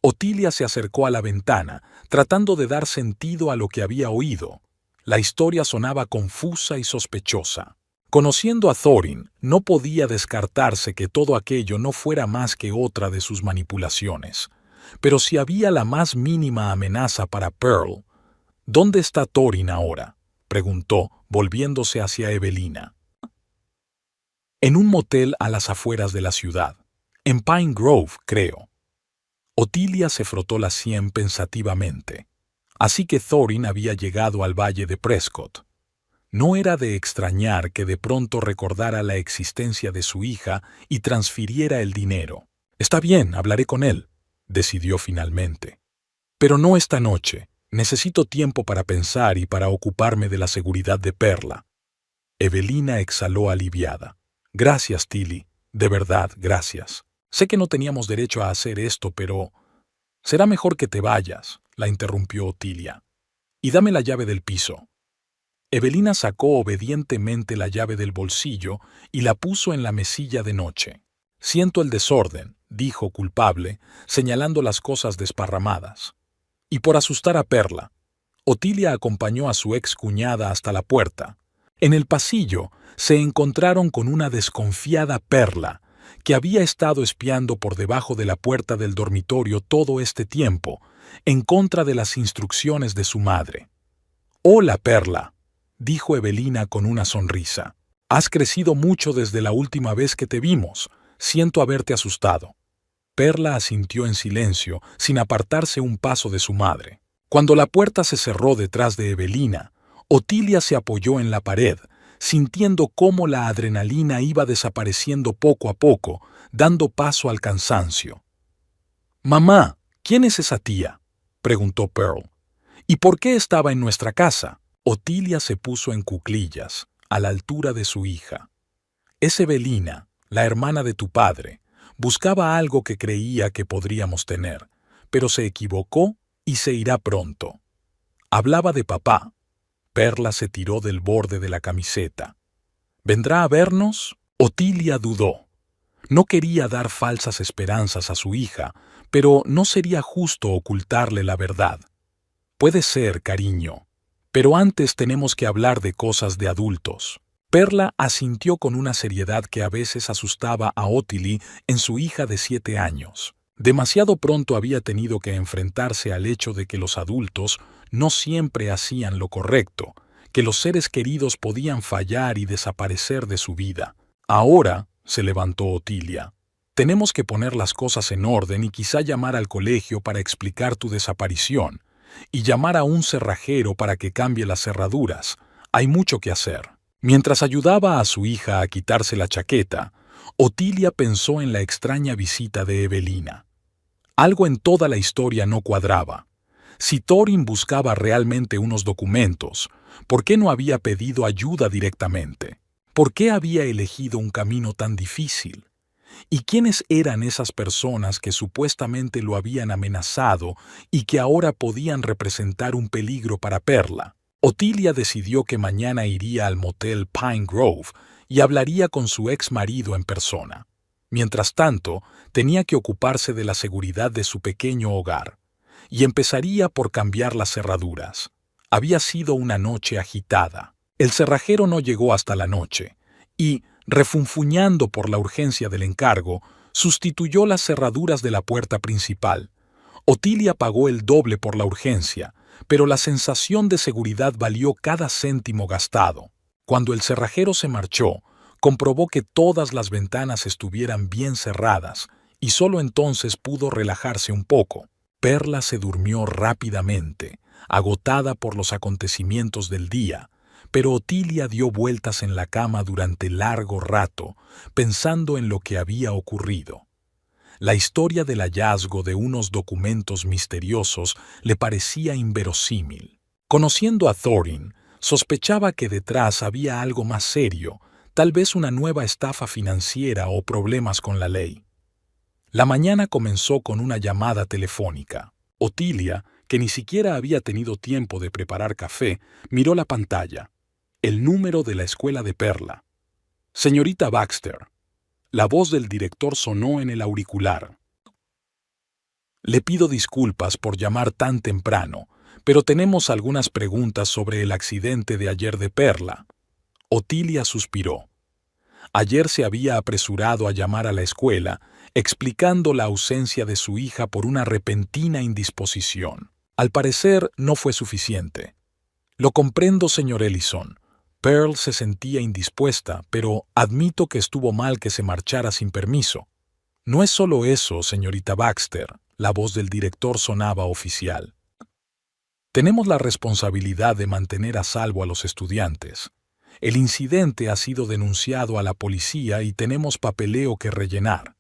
Otilia se acercó a la ventana, tratando de dar sentido a lo que había oído. La historia sonaba confusa y sospechosa. Conociendo a Thorin, no podía descartarse que todo aquello no fuera más que otra de sus manipulaciones. Pero si había la más mínima amenaza para Pearl, ¿dónde está Thorin ahora?, preguntó, volviéndose hacia Evelina. En un motel a las afueras de la ciudad. En Pine Grove, creo. Otilia se frotó la sien pensativamente. Así que Thorin había llegado al valle de Prescott. No era de extrañar que de pronto recordara la existencia de su hija y transfiriera el dinero. Está bien, hablaré con él, decidió finalmente. Pero no esta noche. Necesito tiempo para pensar y para ocuparme de la seguridad de Perla. Evelina exhaló aliviada. Gracias, Tilly. De verdad, gracias. Sé que no teníamos derecho a hacer esto, pero... Será mejor que te vayas, la interrumpió Otilia. Y dame la llave del piso. Evelina sacó obedientemente la llave del bolsillo y la puso en la mesilla de noche. Siento el desorden, dijo culpable, señalando las cosas desparramadas. Y por asustar a Perla. Otilia acompañó a su ex cuñada hasta la puerta. En el pasillo se encontraron con una desconfiada Perla, que había estado espiando por debajo de la puerta del dormitorio todo este tiempo, en contra de las instrucciones de su madre. «Hola, Perla», dijo Evelina con una sonrisa. «Has crecido mucho desde la última vez que te vimos. Siento haberte asustado». Perla asintió en silencio, sin apartarse un paso de su madre. Cuando la puerta se cerró detrás de Evelina, Otilia se apoyó en la pared, sintiendo cómo la adrenalina iba desapareciendo poco a poco, dando paso al cansancio. «Mamá, ¿quién es esa tía?», preguntó Pearl. «¿Y por qué estaba en nuestra casa?». Otilia se puso en cuclillas, a la altura de su hija. «Es Evelina, la hermana de tu padre. Buscaba algo que creía que podríamos tener, pero se equivocó y se irá pronto». Hablaba de papá. Perla se tiró del borde de la camiseta. «¿Vendrá a vernos?». Otilia dudó. No quería dar falsas esperanzas a su hija, pero no sería justo ocultarle la verdad. «Puede ser, cariño, pero antes tenemos que hablar de cosas de adultos». Perla asintió con una seriedad que a veces asustaba a Ottilie en su hija de 7 años. Demasiado pronto había tenido que enfrentarse al hecho de que los adultos no siempre hacían lo correcto, que los seres queridos podían fallar y desaparecer de su vida. «Ahora», se levantó Otilia, «tenemos que poner las cosas en orden y quizá llamar al colegio para explicar tu desaparición, y llamar a un cerrajero para que cambie las cerraduras. Hay mucho que hacer». Mientras ayudaba a su hija a quitarse la chaqueta, Otilia pensó en la extraña visita de Evelina. Algo en toda la historia no cuadraba. Si Thorin buscaba realmente unos documentos, ¿por qué no había pedido ayuda directamente? ¿Por qué había elegido un camino tan difícil? ¿Y quiénes eran esas personas que supuestamente lo habían amenazado y que ahora podían representar un peligro para Perla? Otilia decidió que mañana iría al motel Pine Grove y hablaría con su ex marido en persona. Mientras tanto, tenía que ocuparse de la seguridad de su pequeño hogar, y empezaría por cambiar las cerraduras. Había sido una noche agitada. El cerrajero no llegó hasta la noche, y, refunfuñando por la urgencia del encargo, sustituyó las cerraduras de la puerta principal. Otilia pagó el doble por la urgencia, pero la sensación de seguridad valió cada céntimo gastado. Cuando el cerrajero se marchó, comprobó que todas las ventanas estuvieran bien cerradas, y solo entonces pudo relajarse un poco. Perla se durmió rápidamente, agotada por los acontecimientos del día, pero Otilia dio vueltas en la cama durante largo rato, pensando en lo que había ocurrido. La historia del hallazgo de unos documentos misteriosos le parecía inverosímil. Conociendo a Thorin, sospechaba que detrás había algo más serio, tal vez una nueva estafa financiera o problemas con la ley. La mañana comenzó con una llamada telefónica. Otilia, que ni siquiera había tenido tiempo de preparar café, miró la pantalla. El número de la escuela de Perla. «Señorita Baxter». La voz del director sonó en el auricular. «Le pido disculpas por llamar tan temprano, pero tenemos algunas preguntas sobre el accidente de ayer de Perla». Otilia suspiró. Ayer se había apresurado a llamar a la escuela, explicando la ausencia de su hija por una repentina indisposición. Al parecer, no fue suficiente. «Lo comprendo, señor Ellison». Pearl se sentía indispuesta, pero admito que estuvo mal que se marchara sin permiso. «No es solo eso, señorita Baxter», la voz del director sonaba oficial. «Tenemos la responsabilidad de mantener a salvo a los estudiantes. El incidente ha sido denunciado a la policía y tenemos papeleo que rellenar.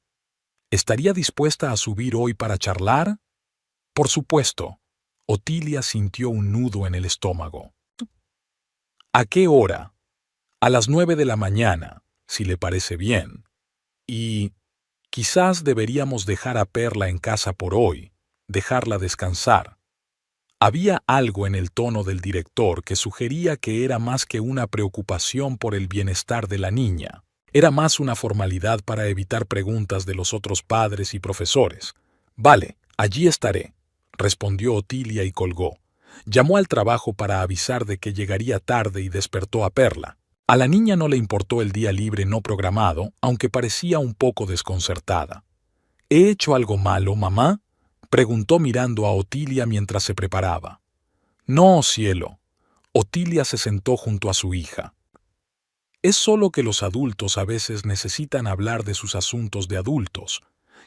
¿Estaría dispuesta a subir hoy para charlar?». «Por supuesto». Otilia sintió un nudo en el estómago. «¿A qué hora?». «A las 9 de la mañana, si le parece bien. Y quizás deberíamos dejar a Perla en casa por hoy, dejarla descansar». Había algo en el tono del director que sugería que era más que una preocupación por el bienestar de la niña. Era más una formalidad para evitar preguntas de los otros padres y profesores. «Vale, allí estaré», respondió Otilia y colgó. Llamó al trabajo para avisar de que llegaría tarde y despertó a Perla. A la niña no le importó el día libre no programado, aunque parecía un poco desconcertada. «¿He hecho algo malo, mamá?», preguntó mirando a Otilia mientras se preparaba. «No, cielo». Otilia se sentó junto a su hija. «Es solo que los adultos a veces necesitan hablar de sus asuntos de adultos.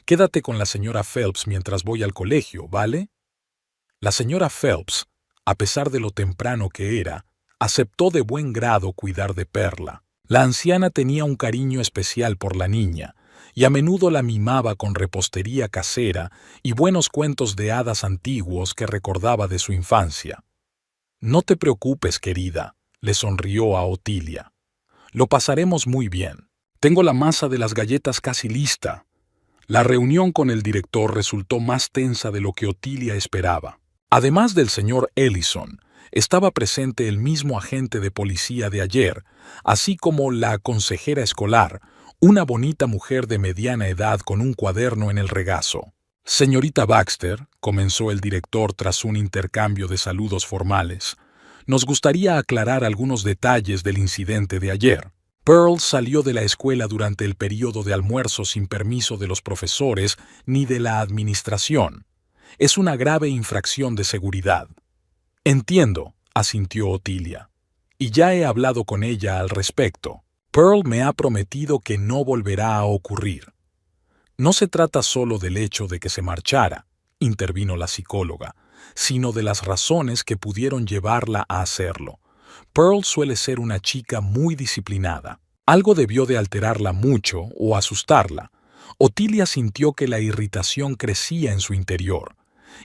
Quédate con la señora Phelps mientras voy al colegio, ¿vale?». La señora Phelps, a pesar de lo temprano que era, Aceptó de buen grado cuidar de Perla. La anciana tenía un cariño especial por la niña, y a menudo la mimaba con repostería casera y buenos cuentos de hadas antiguos que recordaba de su infancia. «No te preocupes, querida», le sonrió a Otilia. «Lo pasaremos muy bien. Tengo la masa de las galletas casi lista». La reunión con el director resultó más tensa de lo que Otilia esperaba. Además del señor Ellison, estaba presente el mismo agente de policía de ayer, así como la consejera escolar, una bonita mujer de mediana edad con un cuaderno en el regazo. «Señorita Baxter», comenzó el director tras un intercambio de saludos formales, «nos gustaría aclarar algunos detalles del incidente de ayer. Pearl salió de la escuela durante el período de almuerzo sin permiso de los profesores ni de la administración. Es una grave infracción de seguridad». «Entiendo», asintió Otilia, «y ya he hablado con ella al respecto. Pearl me ha prometido que no volverá a ocurrir». «No se trata solo del hecho de que se marchara», intervino la psicóloga, «sino de las razones que pudieron llevarla a hacerlo. Pearl suele ser una chica muy disciplinada. Algo debió de alterarla mucho o asustarla». Otilia sintió que la irritación crecía en su interior.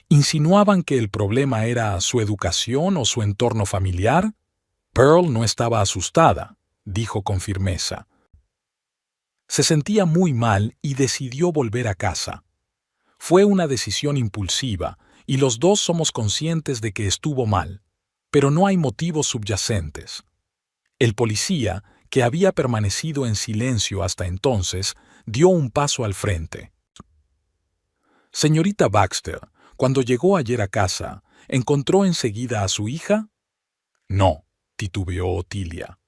¿Insinuaban que el problema era su educación o su entorno familiar? Pearl no estaba asustada, dijo con firmeza. Se sentía muy mal y decidió volver a casa. Fue una decisión impulsiva y los dos somos conscientes de que estuvo mal, pero no hay motivos subyacentes. El policía, que había permanecido en silencio hasta entonces, dio un paso al frente. «Señorita Baxter, cuando llegó ayer a casa, ¿encontró enseguida a su hija?» «No», titubeó Otilia.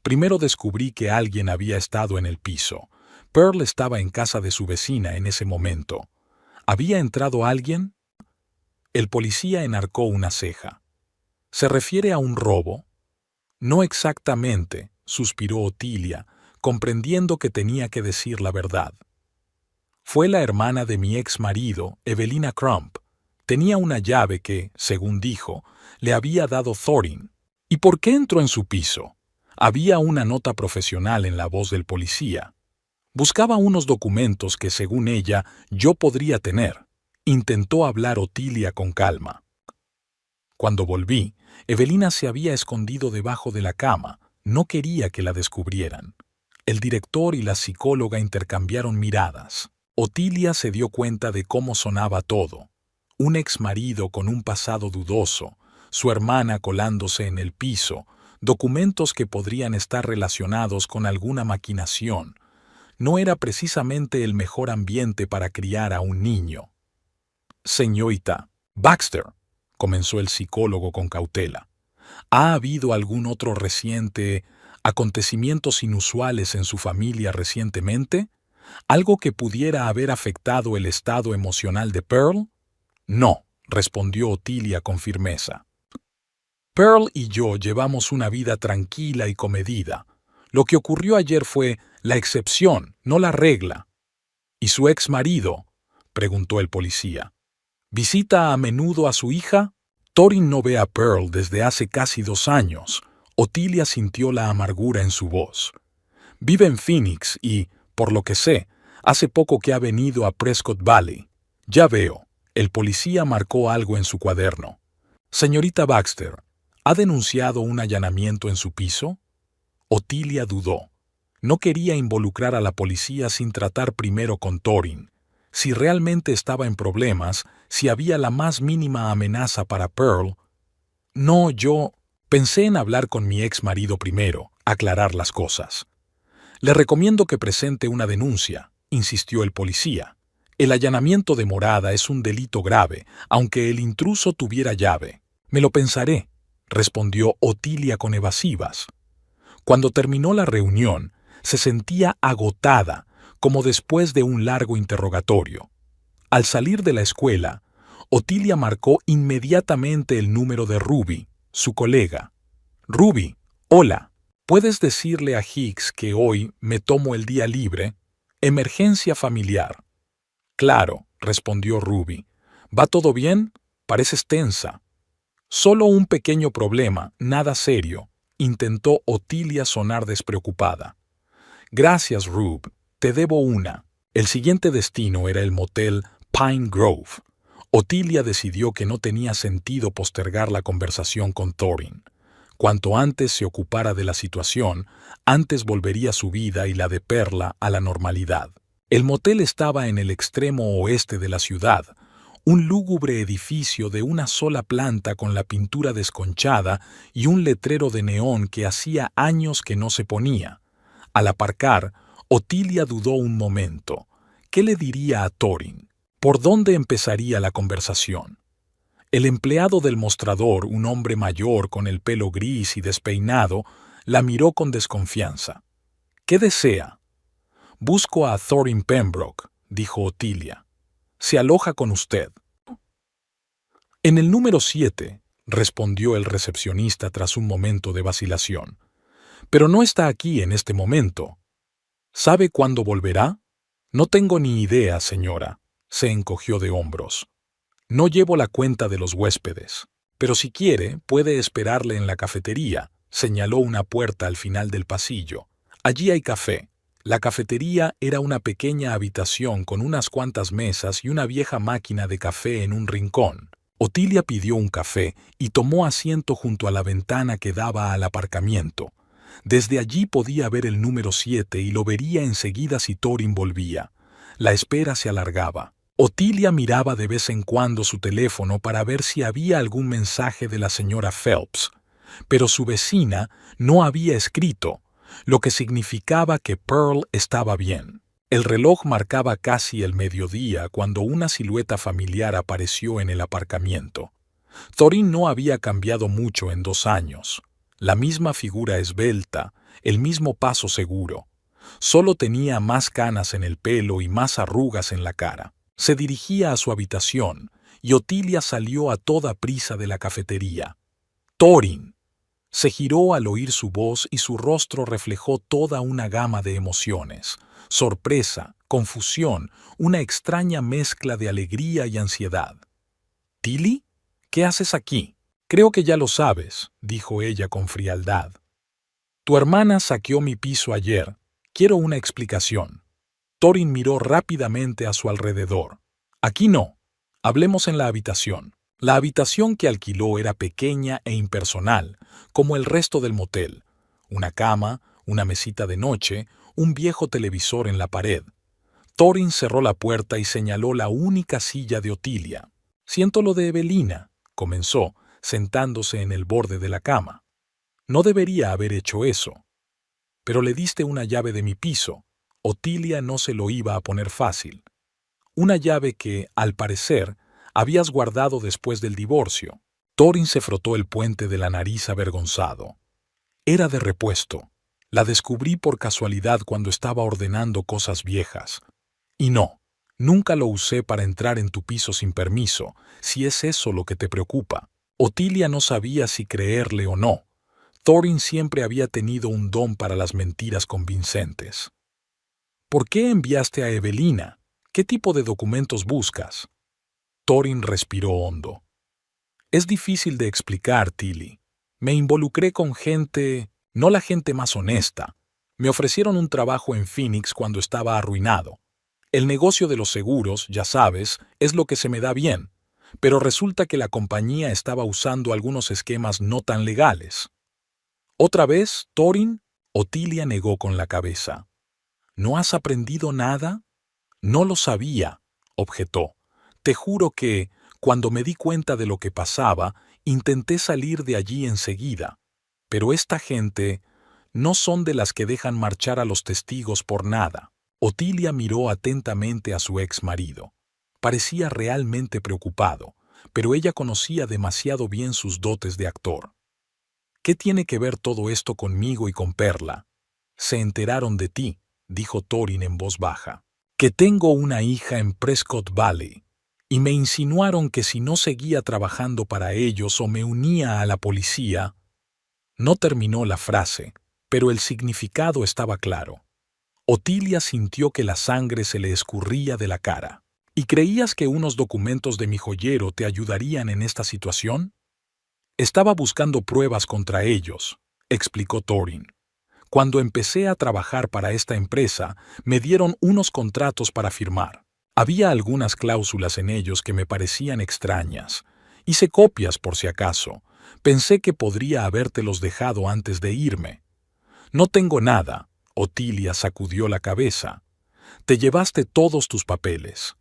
«Primero descubrí que alguien había estado en el piso. Pearl estaba en casa de su vecina en ese momento. ¿Había entrado alguien?» El policía enarcó una ceja. «¿Se refiere a un robo?» «No exactamente», suspiró Otilia, comprendiendo que tenía que decir la verdad. «Fue la hermana de mi ex marido, Evelina Crump. Tenía una llave que, según dijo, le había dado Thorin. ¿Y por qué entró en su piso?» Había una nota profesional en la voz del policía. «Buscaba unos documentos que, según ella, yo podría tener». Intentó hablar Otilia con calma. «Cuando volví, Evelina se había escondido debajo de la cama. No quería que la descubrieran». El director y la psicóloga intercambiaron miradas. Otilia se dio cuenta de cómo sonaba todo. Un exmarido con un pasado dudoso, su hermana colándose en el piso, documentos que podrían estar relacionados con alguna maquinación. No era precisamente el mejor ambiente para criar a un niño. «Señorita Baxter», comenzó el psicólogo con cautela, ¿ha habido algún otro acontecimientos inusuales en su familia recientemente? ¿Algo que pudiera haber afectado el estado emocional de Pearl?» «No», respondió Otilia con firmeza. «Pearl y yo llevamos una vida tranquila y comedida. Lo que ocurrió ayer fue la excepción, no la regla». «¿Y su ex marido?», preguntó el policía. «¿Visita a menudo a su hija?» «Thorin no ve a Pearl desde hace casi 2 años». Otilia sintió la amargura en su voz. «Vive en Phoenix y, por lo que sé, hace poco que ha venido a Prescott Valley». «Ya veo». El policía marcó algo en su cuaderno. «Señorita Baxter, ¿ha denunciado un allanamiento en su piso?» Otilia dudó. No quería involucrar a la policía sin tratar primero con Thorin. Si realmente estaba en problemas, si había la más mínima amenaza para Pearl. «No, yo pensé en hablar con mi ex marido primero, aclarar las cosas». «Le recomiendo que presente una denuncia», insistió el policía. «El allanamiento de morada es un delito grave, aunque el intruso tuviera llave». «Me lo pensaré», respondió Otilia con evasivas. Cuando terminó la reunión, se sentía agotada, como después de un largo interrogatorio. Al salir de la escuela, Otilia marcó inmediatamente el número de Ruby, su colega. «Ruby, hola. ¿Puedes decirle a Hicks que hoy me tomo el día libre? Emergencia familiar». «Claro», respondió Ruby. «¿Va todo bien? Pareces tensa». Solo un pequeño problema, nada serio, intentó Otilia sonar despreocupada. Gracias, Rube, te debo una. El siguiente destino era el motel Pine Grove. Otilia decidió que no tenía sentido postergar la conversación con Thorin. Cuanto antes se ocupara de la situación, antes volvería su vida y la de Perla a la normalidad. El motel estaba en el extremo oeste de la ciudad, un lúgubre edificio de una sola planta con la pintura desconchada y un letrero de neón que hacía años que no se ponía. Al aparcar, Otilia dudó un momento. ¿Qué le diría a Thorin? ¿Por dónde empezaría la conversación? El empleado del mostrador, un hombre mayor con el pelo gris y despeinado, la miró con desconfianza. ¿Qué desea? Busco a Thorin Pembroke, dijo Otilia. Se aloja con usted. En el número 7, respondió el recepcionista tras un momento de vacilación. Pero no está aquí en este momento. ¿Sabe cuándo volverá? No tengo ni idea, señora, se encogió de hombros. No llevo la cuenta de los huéspedes, pero si quiere, puede esperarle en la cafetería, señaló una puerta al final del pasillo. Allí hay café. La cafetería era una pequeña habitación con unas cuantas mesas y una vieja máquina de café en un rincón. Otilia pidió un café y tomó asiento junto a la ventana que daba al aparcamiento. Desde allí podía ver el número 7 y lo vería enseguida si Thorin volvía. La espera se alargaba. Otilia miraba de vez en cuando su teléfono para ver si había algún mensaje de la señora Phelps, pero su vecina no había escrito, lo que significaba que Pearl estaba bien. El reloj marcaba casi el mediodía cuando una silueta familiar apareció en el aparcamiento. Thorin no había cambiado mucho en 2 años. La misma figura esbelta, el mismo paso seguro. Solo tenía más canas en el pelo y más arrugas en la cara. Se dirigía a su habitación, y Otilia salió a toda prisa de la cafetería. ¡Thorin! Se giró al oír su voz y su rostro reflejó toda una gama de emociones. Sorpresa, confusión, una extraña mezcla de alegría y ansiedad. «¿Tilly? ¿Qué haces aquí?» «Creo que ya lo sabes», dijo ella con frialdad. «Tu hermana saqueó mi piso ayer. Quiero una explicación». Thorin miró rápidamente a su alrededor. «Aquí no. Hablemos en la habitación». La habitación que alquiló era pequeña e impersonal, como el resto del motel. Una cama, una mesita de noche, un viejo televisor en la pared. Thorin cerró la puerta y señaló la única silla de Otilia. «Siento lo de Evelina», comenzó, sentándose en el borde de la cama. «No debería haber hecho eso. Pero le diste una llave de mi piso». Otilia no se lo iba a poner fácil. Una llave que, al parecer, habías guardado después del divorcio. Thorin se frotó el puente de la nariz avergonzado. Era de repuesto. La descubrí por casualidad cuando estaba ordenando cosas viejas. Y no, nunca lo usé para entrar en tu piso sin permiso, si es eso lo que te preocupa. Otilia no sabía si creerle o no. Thorin siempre había tenido un don para las mentiras convincentes. ¿Por qué enviaste a Evelina? ¿Qué tipo de documentos buscas? Thorin respiró hondo. Es difícil de explicar, Tilly. Me involucré con gente, no la gente más honesta. Me ofrecieron un trabajo en Phoenix cuando estaba arruinado. El negocio de los seguros, ya sabes, es lo que se me da bien. Pero resulta que la compañía estaba usando algunos esquemas no tan legales. ¿Otra vez, Thorin? Otilia negó con la cabeza. ¿No has aprendido nada? No lo sabía, objetó. Te juro que, cuando me di cuenta de lo que pasaba, intenté salir de allí enseguida. Pero esta gente no son de las que dejan marchar a los testigos por nada. Otilia miró atentamente a su ex marido. Parecía realmente preocupado, pero ella conocía demasiado bien sus dotes de actor. ¿Qué tiene que ver todo esto conmigo y con Perla? Se enteraron de ti, dijo Thorin en voz baja, que tengo una hija en Prescott Valley, y me insinuaron que si no seguía trabajando para ellos o me unía a la policía. No terminó la frase, pero el significado estaba claro. Otilia sintió que la sangre se le escurría de la cara. ¿Y creías que unos documentos de mi joyero te ayudarían en esta situación? Estaba buscando pruebas contra ellos, explicó Thorin. Cuando empecé a trabajar para esta empresa, me dieron unos contratos para firmar. Había algunas cláusulas en ellos que me parecían extrañas. Hice copias por si acaso. Pensé que podría habértelos dejado antes de irme. No tengo nada, Otilia sacudió la cabeza. Te llevaste todos tus papeles.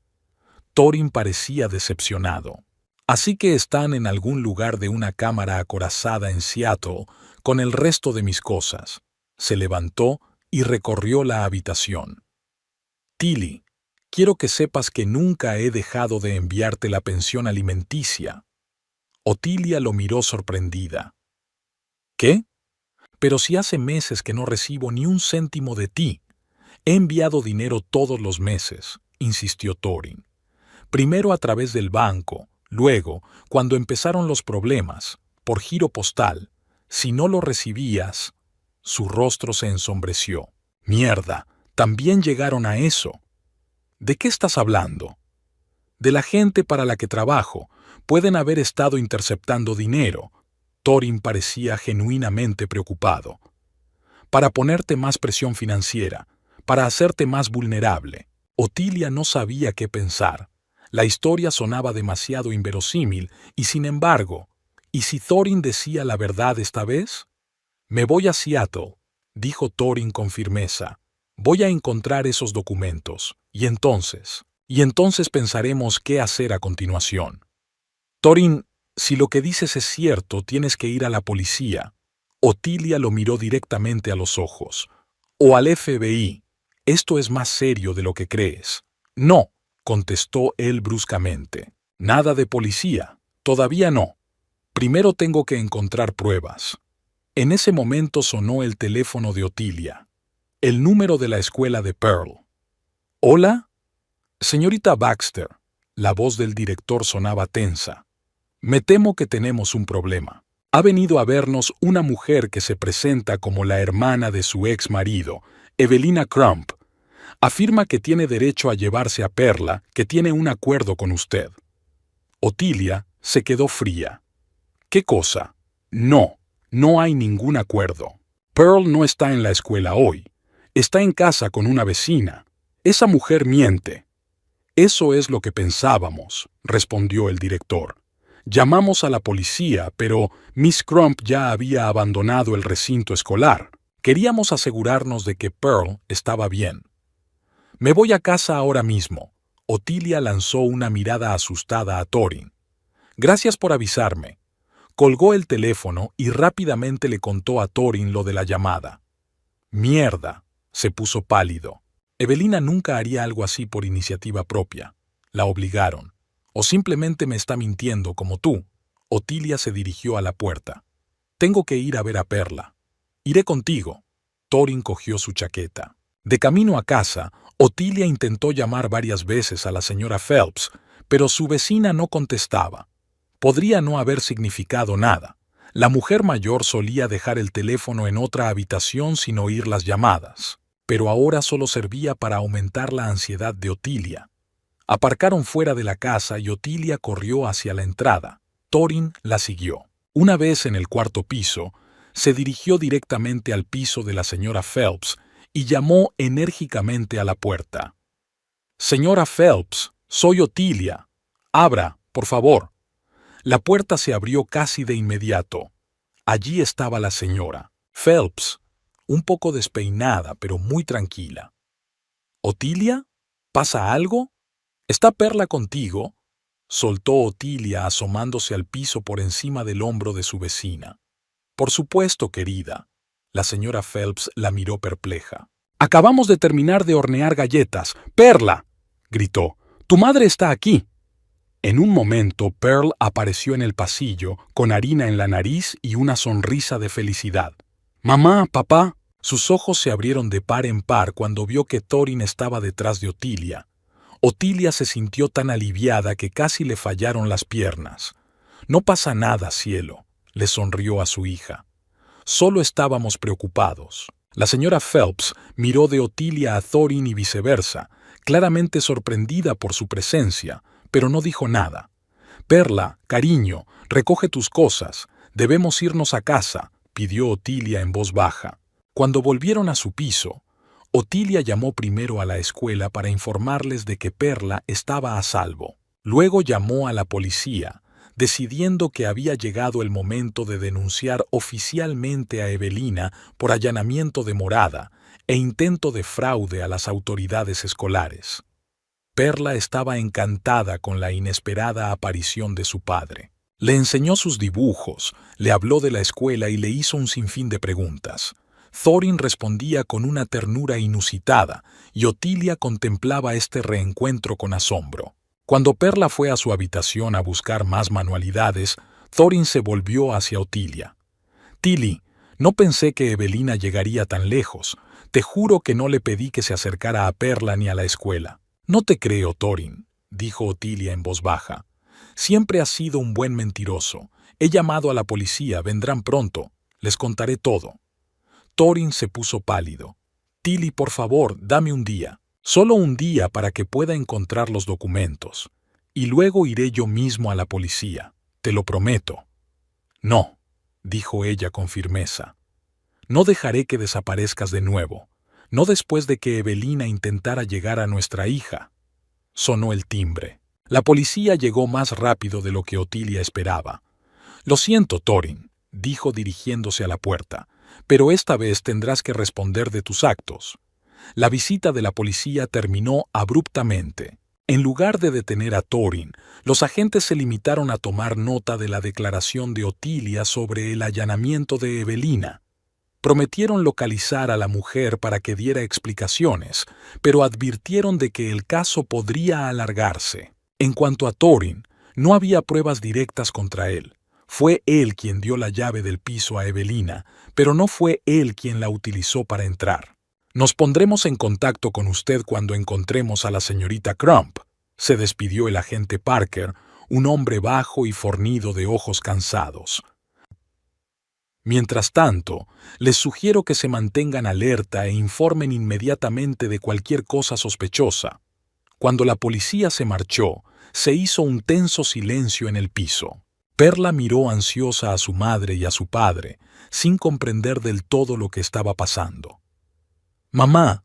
Thorin parecía decepcionado. Así que están en algún lugar de una cámara acorazada en Seattle con el resto de mis cosas. Se levantó y recorrió la habitación. Tilly, quiero que sepas que nunca he dejado de enviarte la pensión alimenticia. Otilia lo miró sorprendida. ¿Qué? Pero si hace meses que no recibo ni un céntimo de ti. He enviado dinero todos los meses, insistió Thorin. Primero a través del banco, luego, cuando empezaron los problemas, por giro postal. Si no lo recibías... Su rostro se ensombreció. Mierda, también llegaron a eso. ¿De qué estás hablando? De la gente para la que trabajo. Pueden haber estado interceptando dinero. Thorin parecía genuinamente preocupado. Para ponerte más presión financiera, para hacerte más vulnerable. Otilia no sabía qué pensar. La historia sonaba demasiado inverosímil y, sin embargo, ¿y si Thorin decía la verdad esta vez? Me voy a Seattle, dijo Thorin con firmeza. Voy a encontrar esos documentos, y entonces pensaremos qué hacer a continuación. Thorin, si lo que dices es cierto, tienes que ir a la policía. Otilia lo miró directamente a los ojos. O al FBI. Esto es más serio de lo que crees. No, contestó él bruscamente. Nada de policía. Todavía no. Primero tengo que encontrar pruebas. En ese momento sonó el teléfono de Otilia. El número de la escuela de Pearl. ¿Hola? Señorita Baxter. La voz del director sonaba tensa. Me temo que tenemos un problema. Ha venido a vernos una mujer que se presenta como la hermana de su ex marido, Evelina Crump. Afirma que tiene derecho a llevarse a Perla, que tiene un acuerdo con usted. Otilia se quedó fría. ¿Qué cosa? No hay ningún acuerdo. Pearl no está en la escuela hoy. Está en casa con una vecina. Esa mujer miente. Eso es lo que pensábamos, respondió el director. Llamamos a la policía, pero Miss Crump ya había abandonado el recinto escolar. Queríamos asegurarnos de que Pearl estaba bien. Me voy a casa ahora mismo. Otilia lanzó una mirada asustada a Thorin. Gracias por avisarme. Colgó el teléfono y rápidamente le contó a Thorin lo de la llamada. Mierda, se puso pálido. Evelina nunca haría algo así por iniciativa propia. La obligaron. O simplemente me está mintiendo como tú. Otilia se dirigió a la puerta. Tengo que ir a ver a Perla. Iré contigo. Thorin cogió su chaqueta. De camino a casa, Otilia intentó llamar varias veces a la señora Phelps, pero su vecina no contestaba. Podría no haber significado nada. La mujer mayor solía dejar el teléfono en otra habitación sin oír las llamadas, pero ahora solo servía para aumentar la ansiedad de Otilia. Aparcaron fuera de la casa y Otilia corrió hacia la entrada. Thorin la siguió. Una vez en el cuarto piso, se dirigió directamente al piso de la señora Phelps y llamó enérgicamente a la puerta. «Señora Phelps, soy Otilia. Abra, por favor». La puerta se abrió casi de inmediato. Allí estaba la señora Phelps, un poco despeinada, pero muy tranquila. «¿Otilia? ¿Pasa algo? ¿Está Perla contigo?», soltó Otilia asomándose al piso por encima del hombro de su vecina. «Por supuesto, querida». La señora Phelps la miró perpleja. «Acabamos de terminar de hornear galletas. ¡Perla!», gritó. «Tu madre está aquí». En un momento, Pearl apareció en el pasillo, con harina en la nariz y una sonrisa de felicidad. «Mamá, papá». Sus ojos se abrieron de par en par cuando vio que Thorin estaba detrás de Otilia. Otilia se sintió tan aliviada que casi le fallaron las piernas. «No pasa nada, cielo», le sonrió a su hija. «Solo estábamos preocupados». La señora Phelps miró de Otilia a Thorin y viceversa, claramente sorprendida por su presencia, pero no dijo nada. «Perla, cariño, recoge tus cosas. Debemos irnos a casa, pidió Otilia en voz baja. Cuando volvieron a su piso, Otilia llamó primero a la escuela para informarles de que Perla estaba a salvo. Luego llamó a la policía, decidiendo que había llegado el momento de denunciar oficialmente a Evelina por allanamiento de morada e intento de fraude a las autoridades escolares. Perla estaba encantada con la inesperada aparición de su padre. Le enseñó sus dibujos, le habló de la escuela y le hizo un sinfín de preguntas. Thorin respondía con una ternura inusitada y Otilia contemplaba este reencuentro con asombro. Cuando Perla fue a su habitación a buscar más manualidades, Thorin se volvió hacia Otilia. «Tilly, no pensé que Evelina llegaría tan lejos. Te juro que no le pedí que se acercara a Perla ni a la escuela». «No te creo, Thorin», dijo Otilia en voz baja. «Siempre has sido un buen mentiroso. He llamado a la policía, vendrán pronto. Les contaré todo». Thorin se puso pálido. «Tilly, por favor, dame un día. Solo un día para que pueda encontrar los documentos. Y luego iré yo mismo a la policía. Te lo prometo». «No», dijo ella con firmeza. «No dejaré que desaparezcas de nuevo. No después de que Evelina intentara llegar a nuestra hija». Sonó el timbre. La policía llegó más rápido de lo que Otilia esperaba. «Lo siento, Thorin», dijo dirigiéndose a la puerta, «pero esta vez tendrás que responder de tus actos». La visita de la policía terminó abruptamente. En lugar de detener a Thorin, los agentes se limitaron a tomar nota de la declaración de Otilia sobre el allanamiento de Evelina. Prometieron localizar a la mujer para que diera explicaciones, pero advirtieron de que el caso podría alargarse. En cuanto a Thorin, no había pruebas directas contra él. Fue él quien dio la llave del piso a Evelina, pero no fue él quien la utilizó para entrar. «Nos pondremos en contacto con usted cuando encontremos a la señorita Crump», se despidió el agente Parker, un hombre bajo y fornido de ojos cansados. «Mientras tanto, les sugiero que se mantengan alerta e informen inmediatamente de cualquier cosa sospechosa». Cuando la policía se marchó, se hizo un tenso silencio en el piso. Perla miró ansiosa a su madre y a su padre, sin comprender del todo lo que estaba pasando. «Mamá,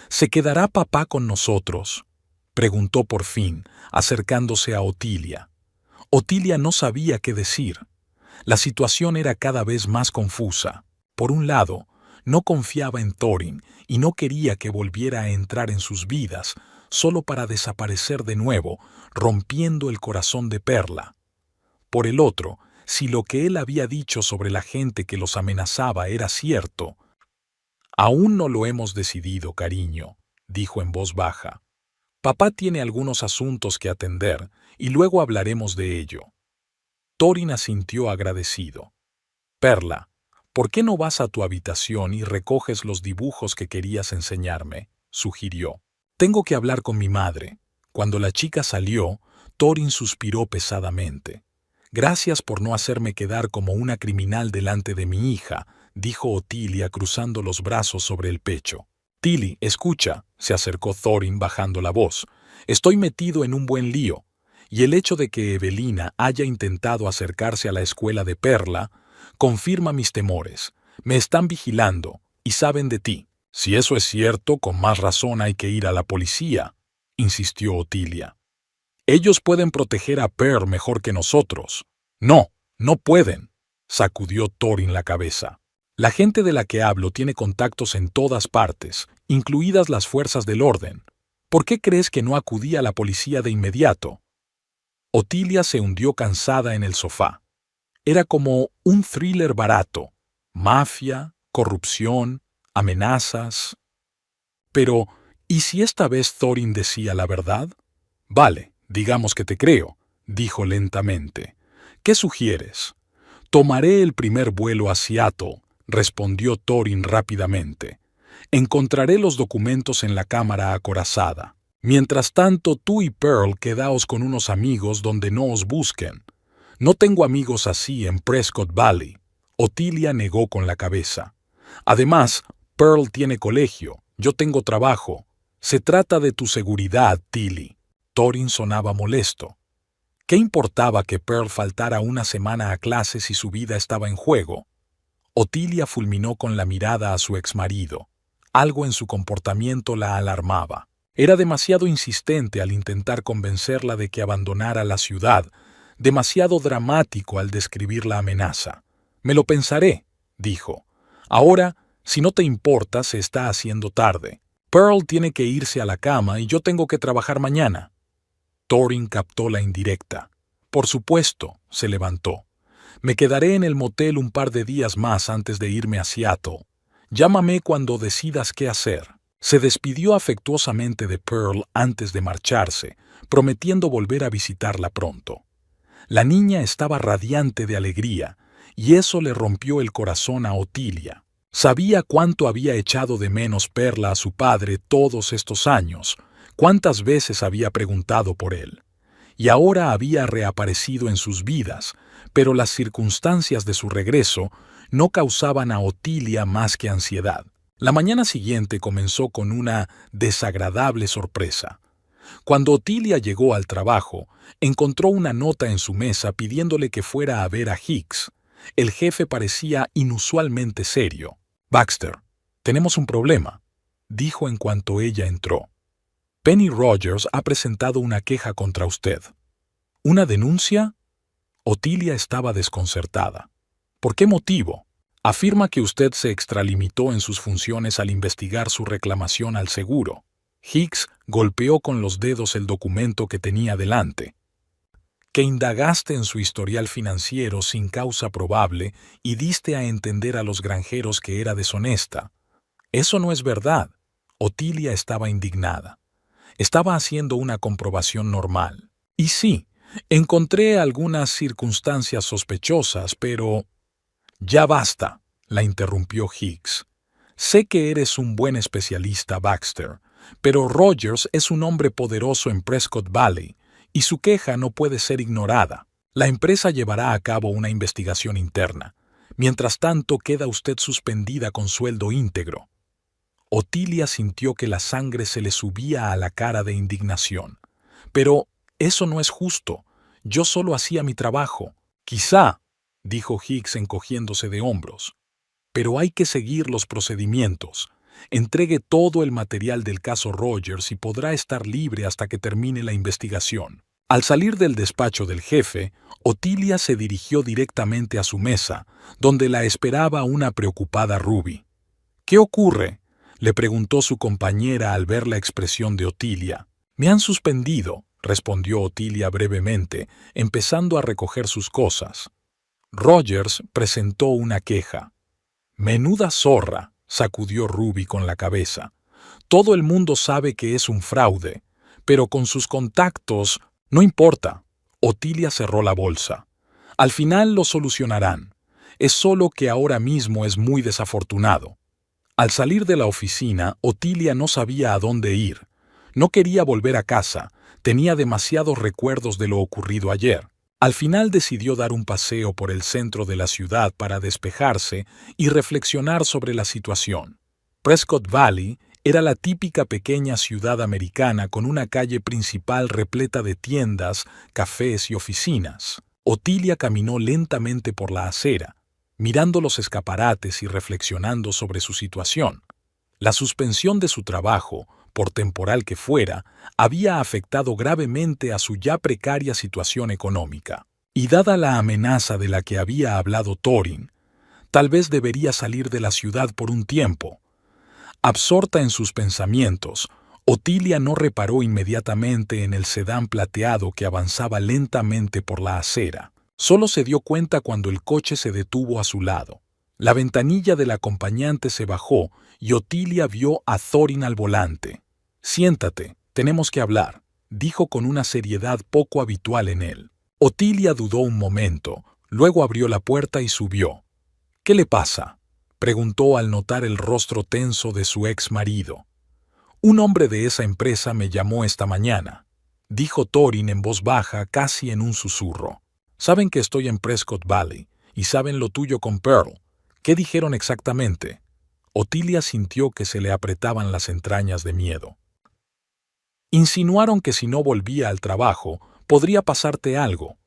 ¿se quedará papá con nosotros?», preguntó por fin, acercándose a Otilia. Otilia no sabía qué decir. La situación era cada vez más confusa. Por un lado, no confiaba en Thorin y no quería que volviera a entrar en sus vidas, solo para desaparecer de nuevo, rompiendo el corazón de Perla. Por el otro, si lo que él había dicho sobre la gente que los amenazaba era cierto. «Aún no lo hemos decidido, cariño», dijo en voz baja. «Papá tiene algunos asuntos que atender y luego hablaremos de ello». Thorin asintió agradecido. «Perla, ¿por qué no vas a tu habitación y recoges los dibujos que querías enseñarme?», sugirió. «Tengo que hablar con mi madre». Cuando la chica salió, Thorin suspiró pesadamente. «Gracias por no hacerme quedar como una criminal delante de mi hija», dijo Otilia cruzando los brazos sobre el pecho. «Tilly, escucha», se acercó Thorin bajando la voz. «Estoy metido en un buen lío, y el hecho de que Evelina haya intentado acercarse a la escuela de Perla confirma mis temores. Me están vigilando y saben de ti». «Si eso es cierto, con más razón hay que ir a la policía», insistió Otilia. «Ellos pueden proteger a Pearl mejor que nosotros». «No, no pueden», sacudió Thorin la cabeza. «La gente de la que hablo tiene contactos en todas partes, incluidas las fuerzas del orden. ¿Por qué crees que no acudí a la policía de inmediato?». Otilia se hundió cansada en el sofá. Era como un thriller barato. Mafia, corrupción, amenazas. Pero, ¿y si esta vez Thorin decía la verdad? «Vale, digamos que te creo», dijo lentamente. «¿Qué sugieres?» «Tomaré el primer vuelo a Seattle», respondió Thorin rápidamente. «Encontraré los documentos en la cámara acorazada. Mientras tanto, tú y Pearl quedaos con unos amigos donde no os busquen». «No tengo amigos así en Prescott Valley», Otilia negó con la cabeza. «Además, Pearl tiene colegio, yo tengo trabajo. Se trata de tu seguridad, Tilly». Thorin sonaba molesto. ¿Qué importaba que Pearl faltara una semana a clase si su vida estaba en juego? Otilia fulminó con la mirada a su exmarido. Algo en su comportamiento la alarmaba. Era demasiado insistente al intentar convencerla de que abandonara la ciudad, demasiado dramático al describir la amenaza. «Me lo pensaré», dijo. «Ahora, si no te importa, se está haciendo tarde. Pearl tiene que irse a la cama y yo tengo que trabajar mañana». Thorin captó la indirecta. «Por supuesto», se levantó. «Me quedaré en el motel un par de días más antes de irme a Seattle. Llámame cuando decidas qué hacer». Se despidió afectuosamente de Pearl antes de marcharse, prometiendo volver a visitarla pronto. La niña estaba radiante de alegría, y eso le rompió el corazón a Otilia. Sabía cuánto había echado de menos Perla a su padre todos estos años, cuántas veces había preguntado por él. Y ahora había reaparecido en sus vidas, pero las circunstancias de su regreso no causaban a Otilia más que ansiedad. La mañana siguiente comenzó con una desagradable sorpresa. Cuando Otilia llegó al trabajo, encontró una nota en su mesa pidiéndole que fuera a ver a Hicks. El jefe parecía inusualmente serio. «Baxter, tenemos un problema», dijo en cuanto ella entró. «Penny Rogers ha presentado una queja contra usted». «¿Una denuncia?» Otilia estaba desconcertada. «¿Por qué motivo?» «Afirma que usted se extralimitó en sus funciones al investigar su reclamación al seguro». Hicks golpeó con los dedos el documento que tenía delante. «Que indagaste en su historial financiero sin causa probable y diste a entender a los granjeros que era deshonesta». «Eso no es verdad». Otilia estaba indignada. Estaba haciendo una comprobación normal. «Y sí, encontré algunas circunstancias sospechosas, pero...» «Ya basta», la interrumpió Hicks. «Sé que eres un buen especialista, Baxter, pero Rogers es un hombre poderoso en Prescott Valley, y su queja no puede ser ignorada. La empresa llevará a cabo una investigación interna. Mientras tanto, queda usted suspendida con sueldo íntegro». Otilia sintió que la sangre se le subía a la cara de indignación. «Pero eso no es justo. Yo solo hacía mi trabajo». «Quizá», dijo Hicks encogiéndose de hombros. «Pero hay que seguir los procedimientos. Entregue todo el material del caso Rogers y podrá estar libre hasta que termine la investigación». Al salir del despacho del jefe, Otilia se dirigió directamente a su mesa, donde la esperaba una preocupada Ruby. «¿Qué ocurre?», le preguntó su compañera al ver la expresión de Otilia. «Me han suspendido», respondió Otilia brevemente, empezando a recoger sus cosas. Rogers presentó una queja. «Menuda zorra», sacudió Ruby con la cabeza. «Todo el mundo sabe que es un fraude, pero con sus contactos no importa». Otilia cerró la bolsa. «Al final lo solucionarán. Es solo que ahora mismo es muy desafortunado». Al salir de la oficina, Otilia no sabía a dónde ir. No quería volver a casa, tenía demasiados recuerdos de lo ocurrido ayer. Al final decidió dar un paseo por el centro de la ciudad para despejarse y reflexionar sobre la situación. Prescott Valley era la típica pequeña ciudad americana con una calle principal repleta de tiendas, cafés y oficinas. Otilia caminó lentamente por la acera, mirando los escaparates y reflexionando sobre su situación. La suspensión de su trabajo, por temporal que fuera, había afectado gravemente a su ya precaria situación económica. Y dada la amenaza de la que había hablado Thorin, tal vez debería salir de la ciudad por un tiempo. Absorta en sus pensamientos, Otilia no reparó inmediatamente en el sedán plateado que avanzaba lentamente por la acera. Solo se dio cuenta cuando el coche se detuvo a su lado. La ventanilla del acompañante se bajó y Otilia vio a Thorin al volante. «Siéntate, tenemos que hablar», dijo con una seriedad poco habitual en él. Otilia dudó un momento, luego abrió la puerta y subió. «¿Qué le pasa?», preguntó al notar el rostro tenso de su ex marido. «Un hombre de esa empresa me llamó esta mañana», dijo Thorin en voz baja, casi en un susurro. «Saben que estoy en Prescott Valley y saben lo tuyo con Pearl. ¿Qué dijeron exactamente?». Otilia sintió que se le apretaban las entrañas de miedo. «Insinuaron que si no volvía al trabajo, Podría pasarte algo.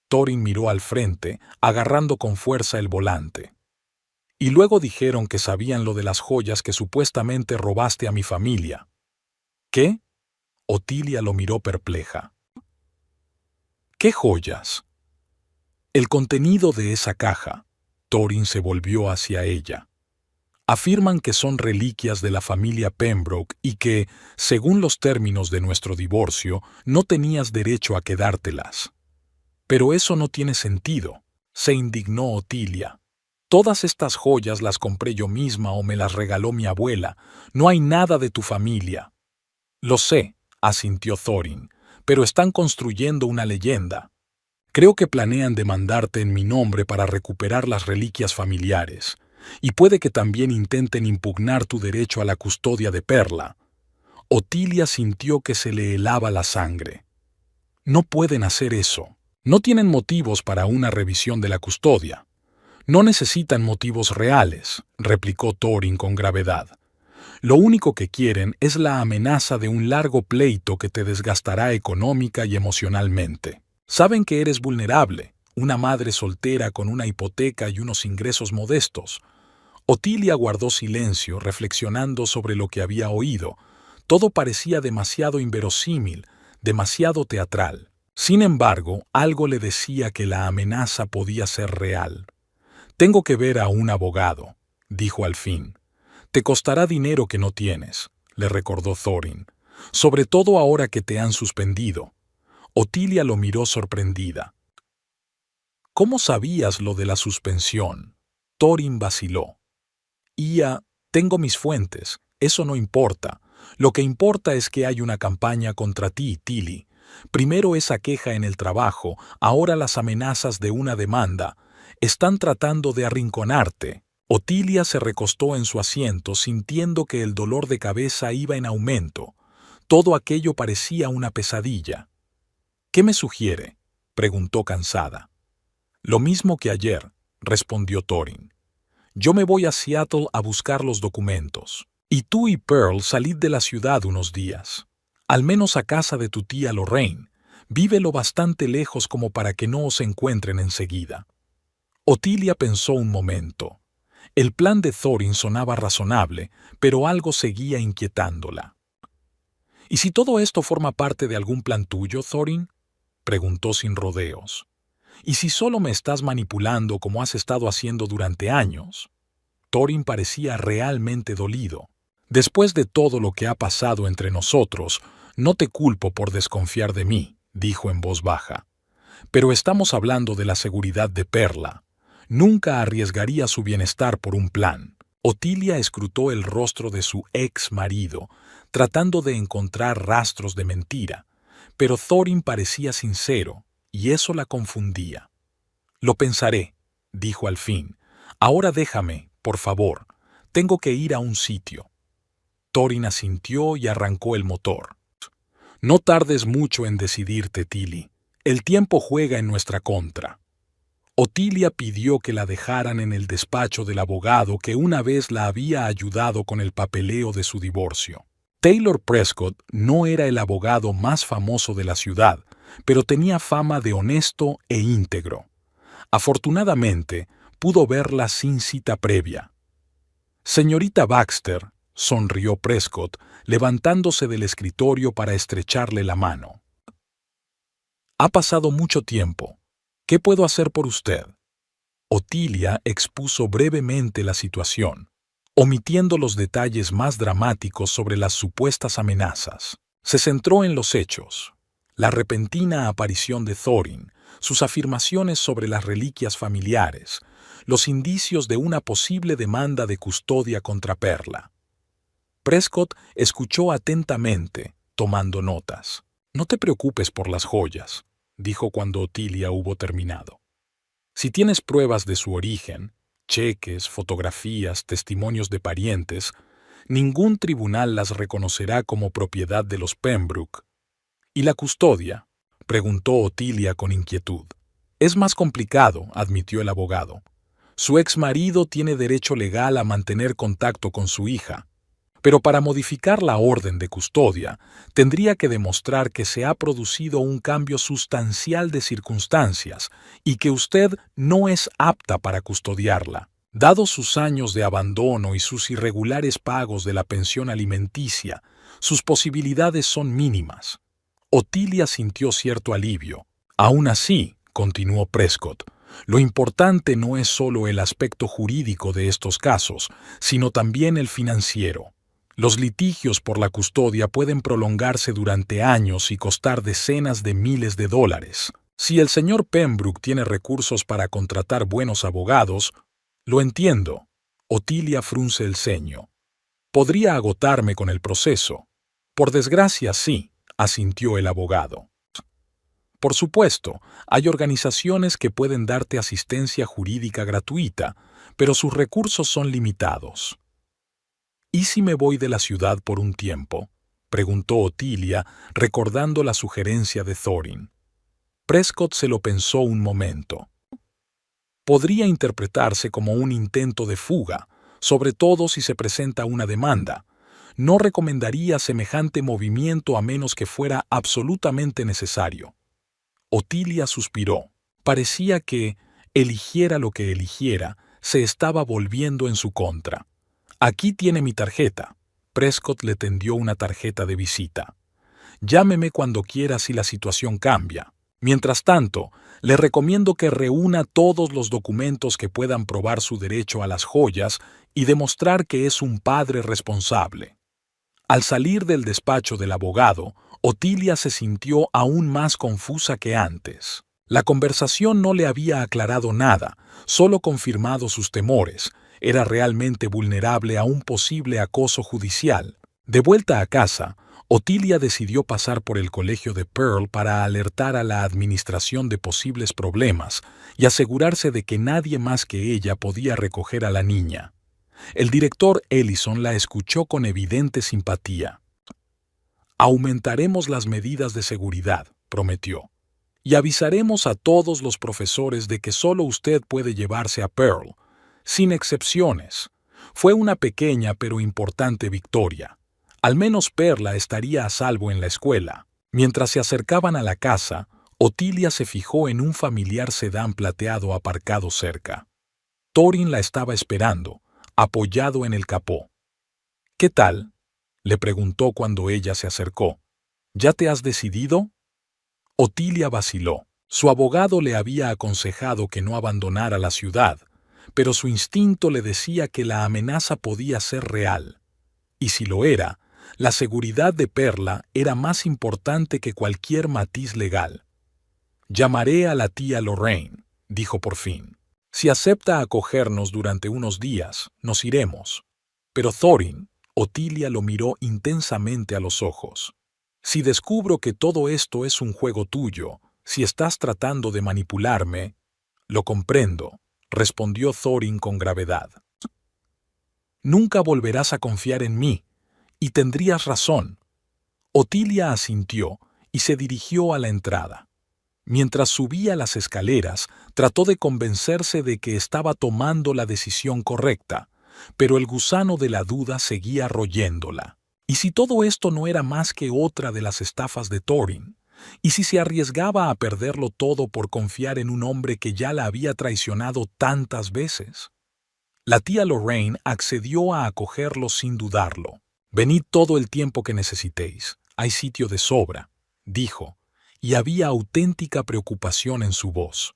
Thorin miró al frente, agarrando con fuerza el volante. Y luego dijeron que sabían lo de las joyas que supuestamente robaste a mi familia. ¿Qué? Otilia lo miró perpleja. ¿Qué joyas? El contenido de esa caja. Thorin se volvió hacia ella. Afirman que son reliquias de la familia Pembroke y que, según los términos de nuestro divorcio, no tenías derecho a quedártelas. Pero eso no tiene sentido, se indignó Otilia. Todas estas joyas las compré yo misma o me las regaló mi abuela. No hay nada de tu familia. Lo sé, asintió Thorin, pero están construyendo una leyenda. Creo que planean demandarte en mi nombre para recuperar las reliquias familiares, y puede que también intenten impugnar tu derecho a la custodia de Perla. Otilia sintió que se le helaba la sangre. No pueden hacer eso. No tienen motivos para una revisión de la custodia. No necesitan motivos reales, replicó Thorin con gravedad. Lo único que quieren es la amenaza de un largo pleito que te desgastará económica y emocionalmente. Saben que eres vulnerable, una madre soltera con una hipoteca y unos ingresos modestos. Otilia guardó silencio, reflexionando sobre lo que había oído. Todo parecía demasiado inverosímil, demasiado teatral. Sin embargo, algo le decía que la amenaza podía ser real. Tengo que ver a un abogado, dijo al fin. Te costará dinero que no tienes, le recordó Thorin, sobre todo ahora que te han suspendido. Otilia lo miró sorprendida. ¿Cómo sabías lo de la suspensión? Thorin vaciló. Tengo mis fuentes, eso no importa. Lo que importa es que hay una campaña contra ti, Tilly. Primero esa queja en el trabajo, ahora las amenazas de una demanda. Están tratando de arrinconarte. Otilia se recostó en su asiento sintiendo que el dolor de cabeza iba en aumento. Todo aquello parecía una pesadilla. ¿Qué me sugiere?, preguntó cansada. Lo mismo que ayer, respondió Thorin. Yo me voy a Seattle a buscar los documentos. Y tú y Pearl salid de la ciudad unos días. Al menos a casa de tu tía Lorraine. Vive lo bastante lejos como para que no os encuentren enseguida. Otilia pensó un momento. El plan de Thorin sonaba razonable, pero algo seguía inquietándola. ¿Y si todo esto forma parte de algún plan tuyo, Thorin?, preguntó sin rodeos. ¿Y si solo me estás manipulando como has estado haciendo durante años? Thorin parecía realmente dolido. Después de todo lo que ha pasado entre nosotros, no te culpo por desconfiar de mí, dijo en voz baja. Pero estamos hablando de la seguridad de Perla. Nunca arriesgaría su bienestar por un plan. Otilia escrutó el rostro de su ex marido, tratando de encontrar rastros de mentira, pero Thorin parecía sincero, y eso la confundía. Lo pensaré, dijo al fin. Ahora déjame, por favor. Tengo que ir a un sitio. Thorin asintió y arrancó el motor. No tardes mucho en decidirte, Tilly. El tiempo juega en nuestra contra. Otilia pidió que la dejaran en el despacho del abogado que una vez la había ayudado con el papeleo de su divorcio. Taylor Prescott no era el abogado más famoso de la ciudad, pero tenía fama de honesto e íntegro. Afortunadamente, pudo verla sin cita previa. Señorita Baxter, sonrió Prescott, levantándose del escritorio para estrecharle la mano. Ha pasado mucho tiempo. ¿Qué puedo hacer por usted? Otilia expuso brevemente la situación, omitiendo los detalles más dramáticos sobre las supuestas amenazas. Se centró en los hechos, la repentina aparición de Thorin, sus afirmaciones sobre las reliquias familiares, los indicios de una posible demanda de custodia contra Perla. Prescott escuchó atentamente, tomando notas. No te preocupes por las joyas, dijo cuando Otilia hubo terminado. Si tienes pruebas de su origen, cheques, fotografías, testimonios de parientes, ningún tribunal las reconocerá como propiedad de los Pembroke. ¿Y la custodia?, preguntó Otilia con inquietud. Es más complicado, admitió el abogado. Su ex marido tiene derecho legal a mantener contacto con su hija, Pero para modificar la orden de custodia, tendría que demostrar que se ha producido un cambio sustancial de circunstancias y que usted no es apta para custodiarla. Dados sus años de abandono y sus irregulares pagos de la pensión alimenticia, sus posibilidades son mínimas. Otilia sintió cierto alivio. Aún así, continuó Prescott, lo importante no es solo el aspecto jurídico de estos casos, sino también el financiero. Los litigios por la custodia pueden prolongarse durante años y costar decenas de miles de dólares. Si el señor Pembroke tiene recursos para contratar buenos abogados, lo entiendo. Otilia frunce el ceño. Podría agotarme con el proceso. Por desgracia, sí, asintió el abogado. Por supuesto, hay organizaciones que pueden darte asistencia jurídica gratuita, pero sus recursos son limitados. ¿Y si me voy de la ciudad por un tiempo?, preguntó Otilia, recordando la sugerencia de Thorin. Prescott se lo pensó un momento. Podría interpretarse como un intento de fuga, sobre todo si se presenta una demanda. No recomendaría semejante movimiento a menos que fuera absolutamente necesario. Otilia suspiró. Parecía que, eligiera lo que eligiera, se estaba volviendo en su contra. Aquí tiene mi tarjeta. Prescott le tendió una tarjeta de visita. Llámeme cuando quiera si la situación cambia. Mientras tanto, le recomiendo que reúna todos los documentos que puedan probar su derecho a las joyas y demostrar que es un padre responsable. Al salir del despacho del abogado, Otilia se sintió aún más confusa que antes. La conversación no le había aclarado nada, solo confirmado sus temores. Era realmente vulnerable a un posible acoso judicial. De vuelta a casa, Otilia decidió pasar por el colegio de Pearl para alertar a la administración de posibles problemas y asegurarse de que nadie más que ella podía recoger a la niña. El director Ellison la escuchó con evidente simpatía. «Aumentaremos las medidas de seguridad», prometió, «y avisaremos a todos los profesores de que solo usted puede llevarse a Pearl, sin excepciones». Fue una pequeña pero importante victoria. Al menos Perla estaría a salvo en la escuela. Mientras se acercaban a la casa, Otilia se fijó en un familiar sedán plateado aparcado cerca. Thorin la estaba esperando, apoyado en el capó. «¿Qué tal?», le preguntó cuando ella se acercó. «¿Ya te has decidido?». Otilia vaciló. Su abogado le había aconsejado que no abandonara la ciudad, pero su instinto le decía que la amenaza podía ser real. Y si lo era, la seguridad de Perla era más importante que cualquier matiz legal. «Llamaré a la tía Lorraine», dijo por fin. «Si acepta acogernos durante unos días, nos iremos». «Pero Thorin», Otilia lo miró intensamente a los ojos. «Si descubro que todo esto es un juego tuyo, si estás tratando de manipularme...». «Lo comprendo», respondió Thorin con gravedad. «Nunca volverás a confiar en mí, y tendrías razón». Otilia asintió y se dirigió a la entrada. Mientras subía las escaleras, trató de convencerse de que estaba tomando la decisión correcta, pero el gusano de la duda seguía royéndola. ¿Y si todo esto no era más que otra de las estafas de Thorin? ¿Y si se arriesgaba a perderlo todo por confiar en un hombre que ya la había traicionado tantas veces? La tía Lorraine accedió a acogerlo sin dudarlo. «Venid todo el tiempo que necesitéis. Hay sitio de sobra», dijo, y había auténtica preocupación en su voz.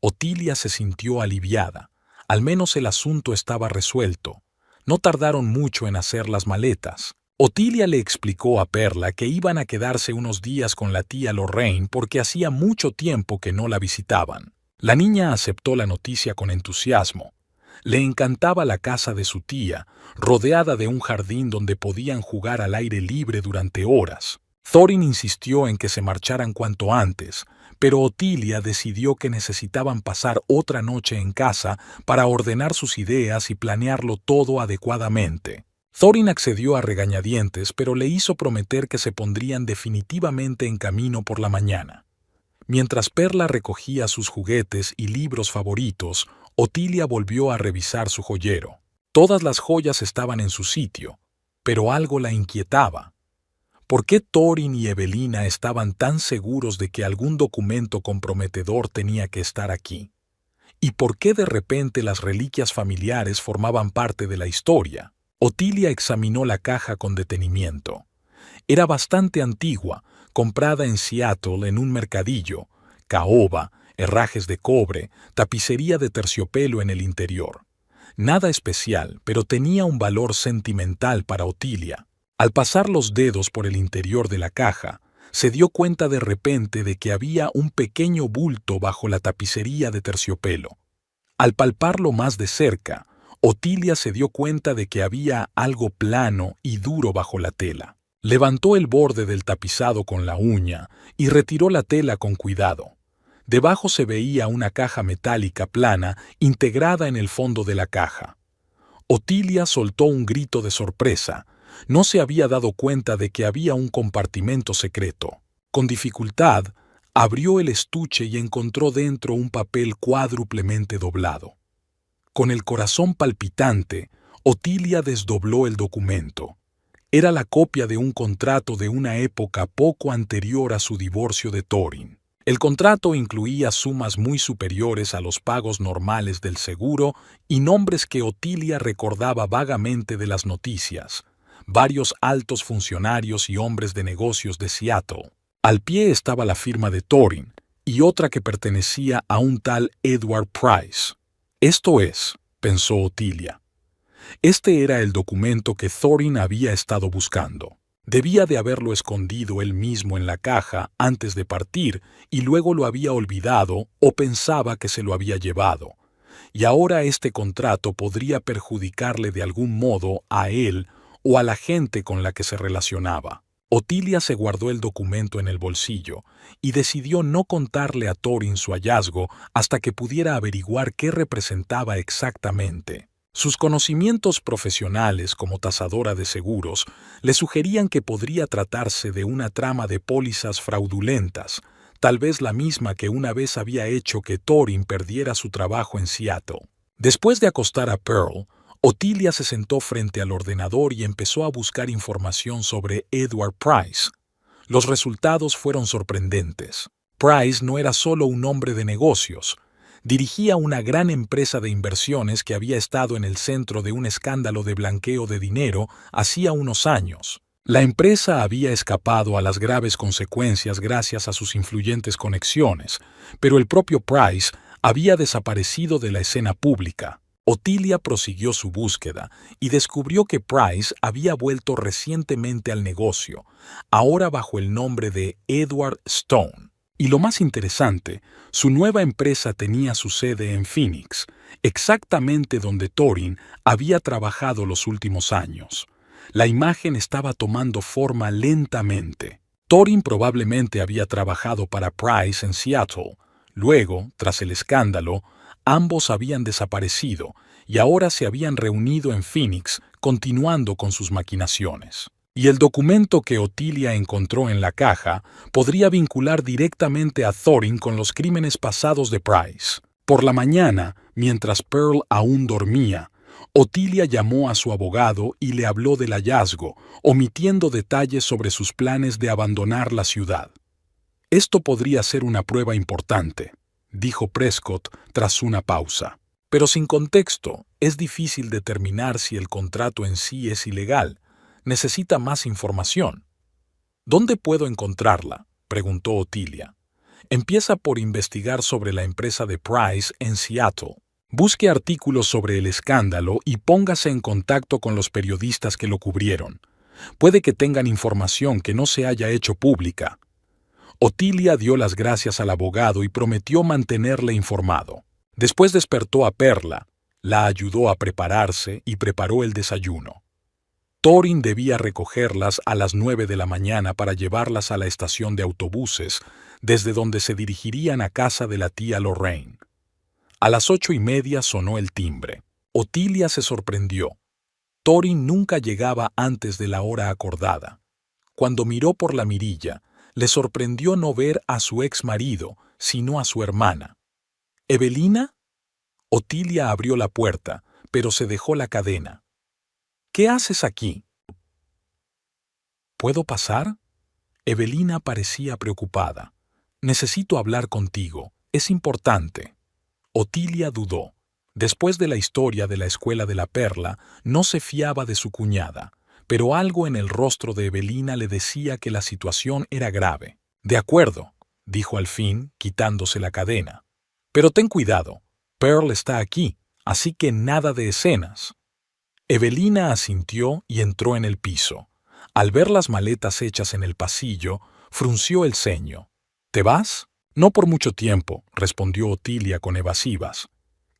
Otilia se sintió aliviada. Al menos el asunto estaba resuelto. No tardaron mucho en hacer las maletas. Otilia le explicó a Perla que iban a quedarse unos días con la tía Lorraine porque hacía mucho tiempo que no la visitaban. La niña aceptó la noticia con entusiasmo. Le encantaba la casa de su tía, rodeada de un jardín donde podían jugar al aire libre durante horas. Thorin insistió en que se marcharan cuanto antes, pero Otilia decidió que necesitaban pasar otra noche en casa para ordenar sus ideas y planearlo todo adecuadamente. Thorin accedió a regañadientes, pero le hizo prometer que se pondrían definitivamente en camino por la mañana. Mientras Perla recogía sus juguetes y libros favoritos, Otilia volvió a revisar su joyero. Todas las joyas estaban en su sitio. pero algo la inquietaba. ¿Por qué Thorin y Evelina estaban tan seguros de que algún documento comprometedor tenía que estar aquí? ¿Y por qué de repente las reliquias familiares formaban parte de la historia? Otilia examinó la caja con detenimiento. Era bastante antigua, comprada en Seattle en un mercadillo, caoba, herrajes de cobre, tapicería de terciopelo en el interior. Nada especial, pero tenía un valor sentimental para Otilia. Al pasar los dedos por el interior de la caja, se dio cuenta de repente de que había un pequeño bulto bajo la tapicería de terciopelo. Al palparlo más de cerca, Otilia se dio cuenta de que había algo plano y duro bajo la tela. Levantó el borde del tapizado con la uña y retiró la tela con cuidado. Debajo se veía una caja metálica plana integrada en el fondo de la caja. Otilia soltó un grito de sorpresa. No se había dado cuenta de que había un compartimento secreto. Con dificultad, abrió el estuche y encontró dentro un papel cuádruplemente doblado. Con el corazón palpitante, Otilia desdobló el documento. Era la copia de un contrato de una época poco anterior a su divorcio de Thorin. El contrato incluía sumas muy superiores a los pagos normales del seguro y nombres que Otilia recordaba vagamente de las noticias. Varios altos funcionarios y hombres de negocios de Seattle. Al pie estaba la firma de Thorin y otra que pertenecía a un tal Edward Price. Esto es, pensó Otilia. Este era el documento que Thorin había estado buscando. Debía de haberlo escondido él mismo en la caja antes de partir y luego lo había olvidado o pensaba que se lo había llevado. Y ahora este contrato podría perjudicarle de algún modo a él o a la gente con la que se relacionaba. Otilia se guardó el documento en el bolsillo y decidió no contarle a Thorin su hallazgo hasta que pudiera averiguar qué representaba exactamente. Sus conocimientos profesionales como tasadora de seguros le sugerían que podría tratarse de una trama de pólizas fraudulentas, tal vez la misma que una vez había hecho que Thorin perdiera su trabajo en Seattle. Después de acostar a Pearl, Otilia se sentó frente al ordenador y empezó a buscar información sobre Edward Price. Los resultados fueron sorprendentes. Price no era solo un hombre de negocios. Dirigía una gran empresa de inversiones que había estado en el centro de un escándalo de blanqueo de dinero hacía unos años. La empresa había escapado a las graves consecuencias gracias a sus influyentes conexiones, pero el propio Price había desaparecido de la escena pública. Otilia prosiguió su búsqueda y descubrió que Price había vuelto recientemente al negocio, ahora bajo el nombre de Edward Stone. Y lo más interesante, su nueva empresa tenía su sede en Phoenix, exactamente donde Thorin había trabajado los últimos años. La imagen estaba tomando forma lentamente. Thorin probablemente había trabajado para Price en Seattle. Luego, tras el escándalo, ambos habían desaparecido y ahora se habían reunido en Phoenix, continuando con sus maquinaciones. Y el documento que Otilia encontró en la caja podría vincular directamente a Thorin con los crímenes pasados de Price. Por la mañana, mientras Pearl aún dormía, Otilia llamó a su abogado y le habló del hallazgo, omitiendo detalles sobre sus planes de abandonar la ciudad. Esto podría ser una prueba importante, dijo Prescott tras una pausa. Pero sin contexto, es difícil determinar si el contrato en sí es ilegal. Necesita más información. ¿Dónde puedo encontrarla?, preguntó Otilia. Empieza por investigar sobre la empresa de Price en Seattle. Busque artículos sobre el escándalo y póngase en contacto con los periodistas que lo cubrieron. Puede que tengan información que no se haya hecho pública. Otilia dio las gracias al abogado y prometió mantenerle informado. Después despertó a Perla, la ayudó a prepararse y preparó el desayuno. Thorin debía recogerlas a las 9 de la mañana para llevarlas a la estación de autobuses, desde donde se dirigirían a casa de la tía Lorraine. A las 8:30 sonó el timbre. Otilia se sorprendió. Thorin nunca llegaba antes de la hora acordada. Cuando miró por la mirilla, le sorprendió no ver a su ex marido, sino a su hermana. ¿Evelina? Otilia abrió la puerta, pero se dejó la cadena. ¿Qué haces aquí? ¿Puedo pasar? Evelina parecía preocupada. Necesito hablar contigo. Es importante. Otilia dudó. Después de la historia de la escuela de la Perla, no se fiaba de su cuñada, pero algo en el rostro de Evelina le decía que la situación era grave. De acuerdo, dijo al fin, quitándose la cadena. Pero ten cuidado, Pearl está aquí, así que nada de escenas. Evelina asintió y entró en el piso. Al ver las maletas hechas en el pasillo, frunció el ceño. ¿Te vas? No por mucho tiempo, respondió Otilia con evasivas.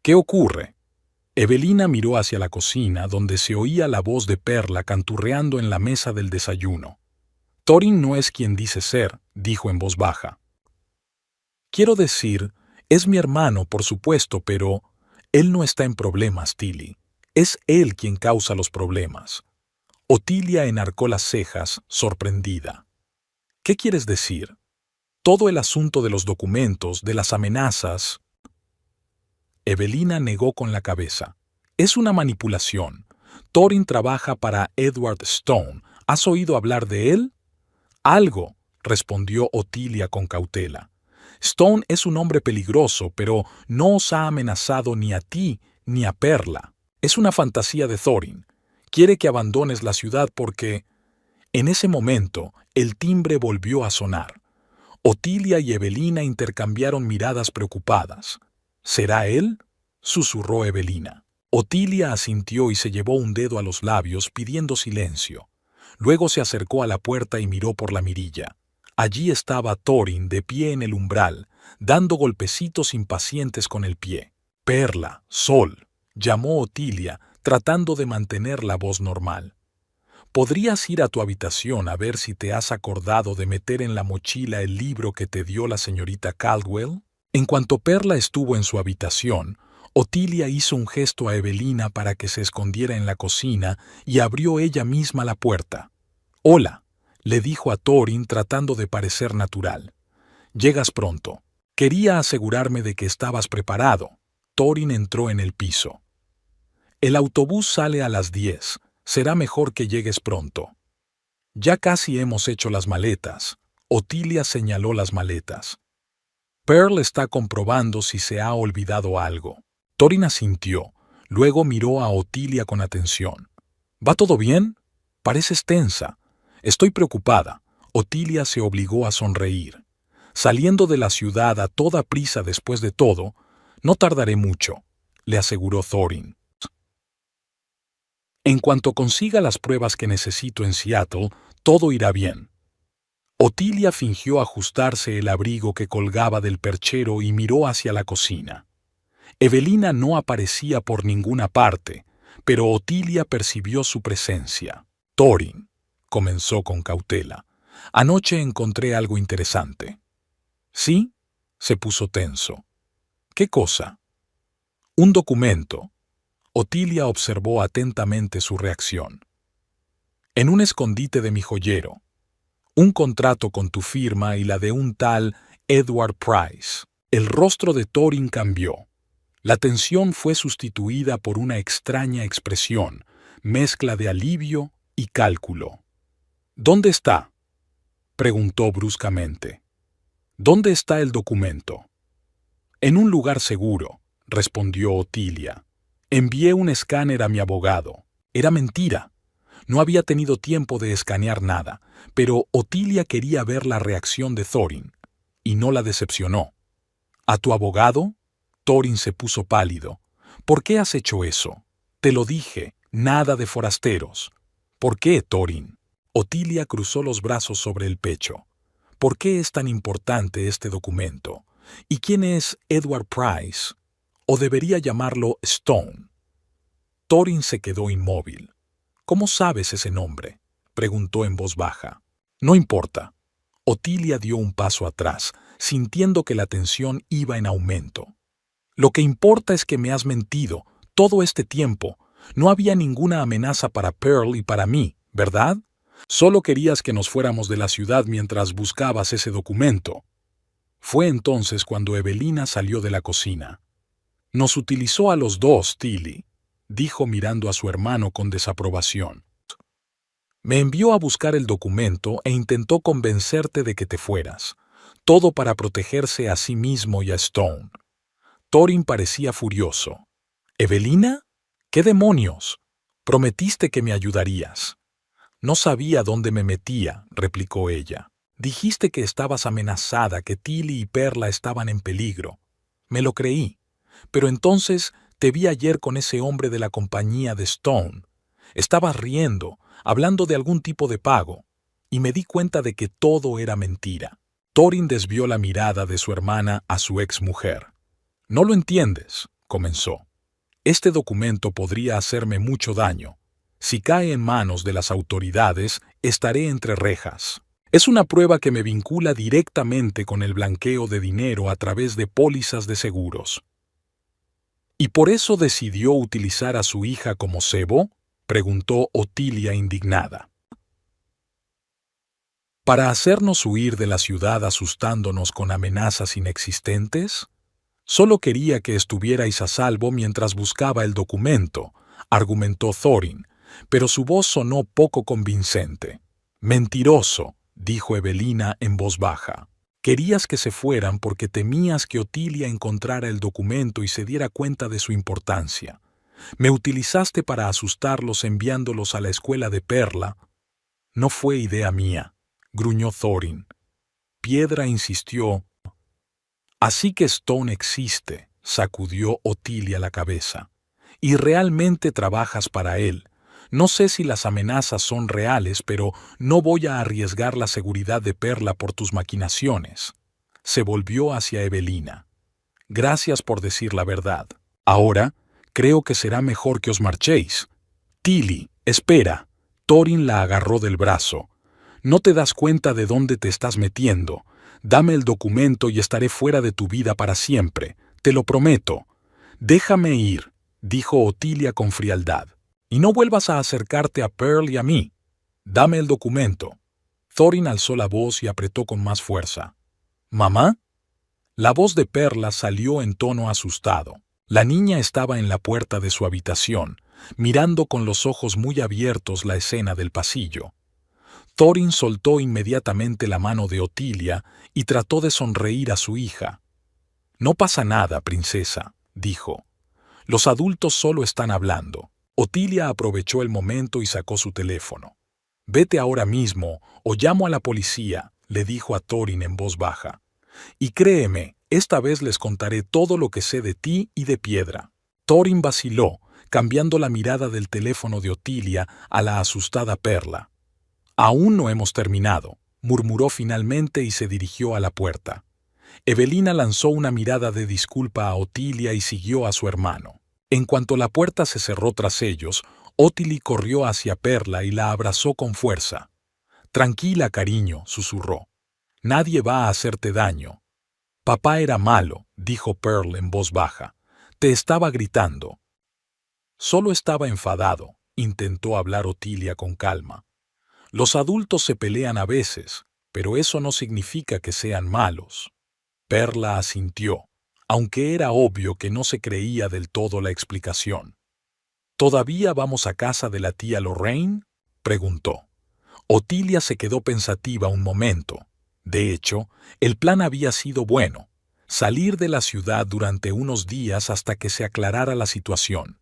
¿Qué ocurre? Evelina miró hacia la cocina, donde se oía la voz de Perla canturreando en la mesa del desayuno. Thorin no es quien dice ser, dijo en voz baja. Quiero decir, es mi hermano, por supuesto, pero él no está en problemas, Tilly. Es él quien causa los problemas. Otilia enarcó las cejas, sorprendida. ¿Qué quieres decir? Todo el asunto de los documentos, de las amenazas. Evelina negó con la cabeza. Es una manipulación. Thorin trabaja para Edward Stone. ¿Has oído hablar de él? Algo, respondió Otilia con cautela. Stone es un hombre peligroso, pero no os ha amenazado ni a ti ni a Perla. Es una fantasía de Thorin. Quiere que abandones la ciudad porque... En ese momento, el timbre volvió a sonar. Otilia y Evelina intercambiaron miradas preocupadas. ¿Será él? Susurró Evelina. Otilia asintió y se llevó un dedo a los labios pidiendo silencio. Luego se acercó a la puerta y miró por la mirilla. Allí estaba Thorin de pie en el umbral, dando golpecitos impacientes con el pie. Perla, Sol, llamó Otilia, tratando de mantener la voz normal. ¿Podrías ir a tu habitación a ver si te has acordado de meter en la mochila el libro que te dio la señorita Caldwell? En cuanto Perla estuvo en su habitación, Otilia hizo un gesto a Evelina para que se escondiera en la cocina y abrió ella misma la puerta. «Hola», le dijo a Thorin tratando de parecer natural. «Llegas pronto. Quería asegurarme de que estabas preparado». Thorin entró en el piso. «El autobús sale a las 10. Será mejor que llegues pronto». «Ya casi hemos hecho las maletas». Otilia señaló las maletas. «Pearl está comprobando si se ha olvidado algo». Thorin asintió, luego miró a Otilia con atención. «¿Va todo bien? Pareces tensa». «Estoy preocupada». Otilia se obligó a sonreír. «Saliendo de la ciudad a toda prisa después de todo, no tardaré mucho», le aseguró Thorin. «En cuanto consiga las pruebas que necesito en Seattle, todo irá bien». Otilia fingió ajustarse el abrigo que colgaba del perchero y miró hacia la cocina. Evelina no aparecía por ninguna parte, pero Otilia percibió su presencia. «Thorin», comenzó con cautela, «anoche encontré algo interesante». «¿Sí?», se puso tenso. «¿Qué cosa?» «Un documento». Otilia observó atentamente su reacción. «En un escondite de mi joyero. Un contrato con tu firma y la de un tal Edward Price». El rostro de Thorin cambió. La tensión fue sustituida por una extraña expresión, mezcla de alivio y cálculo. «¿Dónde está?», preguntó bruscamente. «¿Dónde está el documento?» «En un lugar seguro», respondió Otilia. «Envié un escáner a mi abogado. Era mentira. No había tenido tiempo de escanear nada, pero Otilia quería ver la reacción de Thorin, y no la decepcionó. «¿A tu abogado?» Thorin se puso pálido. «¿Por qué has hecho eso?» «Te lo dije, nada de forasteros». «¿Por qué, Thorin?» Otilia cruzó los brazos sobre el pecho. «¿Por qué es tan importante este documento? ¿Y quién es Edward Price? ¿O debería llamarlo Stone?» Thorin se quedó inmóvil. «¿Cómo sabes ese nombre?», preguntó en voz baja. «No importa». Otilia dio un paso atrás, sintiendo que la tensión iba en aumento. «Lo que importa es que me has mentido todo este tiempo. No había ninguna amenaza para Pearl y para mí, ¿verdad? Solo querías que nos fuéramos de la ciudad mientras buscabas ese documento». Fue entonces cuando Evelina salió de la cocina. «Nos utilizó a los dos, Tilly», dijo mirando a su hermano con desaprobación. Me envió a buscar el documento e intentó convencerte de que te fueras. Todo para protegerse a sí mismo y a Stone. Thorin parecía furioso. ¿Evelina? ¿Qué demonios? Prometiste que me ayudarías. No sabía dónde me metía, replicó ella. Dijiste que estabas amenazada, que Tilly y Perla estaban en peligro. Me lo creí. Pero entonces te vi ayer con ese hombre de la compañía de Stone. Estabas riendo, hablando de algún tipo de pago, y me di cuenta de que todo era mentira. Thorin desvió la mirada de su hermana a su exmujer. «No lo entiendes», comenzó. «Este documento podría hacerme mucho daño. Si cae en manos de las autoridades, estaré entre rejas. Es una prueba que me vincula directamente con el blanqueo de dinero a través de pólizas de seguros». «¿Y por eso decidió utilizar a su hija como cebo?», preguntó Otilia indignada. ¿Para hacernos huir de la ciudad asustándonos con amenazas inexistentes? Solo quería que estuvierais a salvo mientras buscaba el documento, argumentó Thorin, pero su voz sonó poco convincente. Mentiroso, dijo Evelina en voz baja. Querías que se fueran porque temías que Otilia encontrara el documento y se diera cuenta de su importancia. Me utilizaste para asustarlos enviándolos a la escuela de Perla. No fue idea mía, gruñó Thorin. Piedra insistió. Así que Stone existe, sacudió Otilia la cabeza. Y realmente trabajas para él. No sé si las amenazas son reales, pero no voy a arriesgar la seguridad de Perla por tus maquinaciones. Se volvió hacia Evelina. Gracias por decir la verdad. Ahora, creo que será mejor que os marchéis. Tilly, espera. Thorin la agarró del brazo. No te das cuenta de dónde te estás metiendo. Dame el documento y estaré fuera de tu vida para siempre. Te lo prometo. Déjame ir, dijo Otilia con frialdad. Y no vuelvas a acercarte a Pearl y a mí. Dame el documento. Thorin alzó la voz y apretó con más fuerza. ¿Mamá? La voz de Perla salió en tono asustado. La niña estaba en la puerta de su habitación, mirando con los ojos muy abiertos la escena del pasillo. Thorin soltó inmediatamente la mano de Otilia y trató de sonreír a su hija. «No pasa nada, princesa», dijo. «Los adultos solo están hablando». Otilia aprovechó el momento y sacó su teléfono. «Vete ahora mismo o llamo a la policía», le dijo a Thorin en voz baja. «Y créeme, esta vez les contaré todo lo que sé de ti y de Piedra». Thorin vaciló, cambiando la mirada del teléfono de Otilia a la asustada Perla. «Aún no hemos terminado», murmuró finalmente y se dirigió a la puerta. Evelina lanzó una mirada de disculpa a Otilia y siguió a su hermano. En cuanto la puerta se cerró tras ellos, Otili corrió hacia Perla y la abrazó con fuerza. «Tranquila, cariño», susurró. «Nadie va a hacerte daño». «Papá era malo», dijo Pearl en voz baja. «Te estaba gritando». «Solo estaba enfadado», intentó hablar Otilia con calma. «Los adultos se pelean a veces, pero eso no significa que sean malos». Perla asintió, aunque era obvio que no se creía del todo la explicación. «¿Todavía vamos a casa de la tía Lorraine?», preguntó. Otilia se quedó pensativa un momento. De hecho, el plan había sido bueno: salir de la ciudad durante unos días hasta que se aclarara la situación.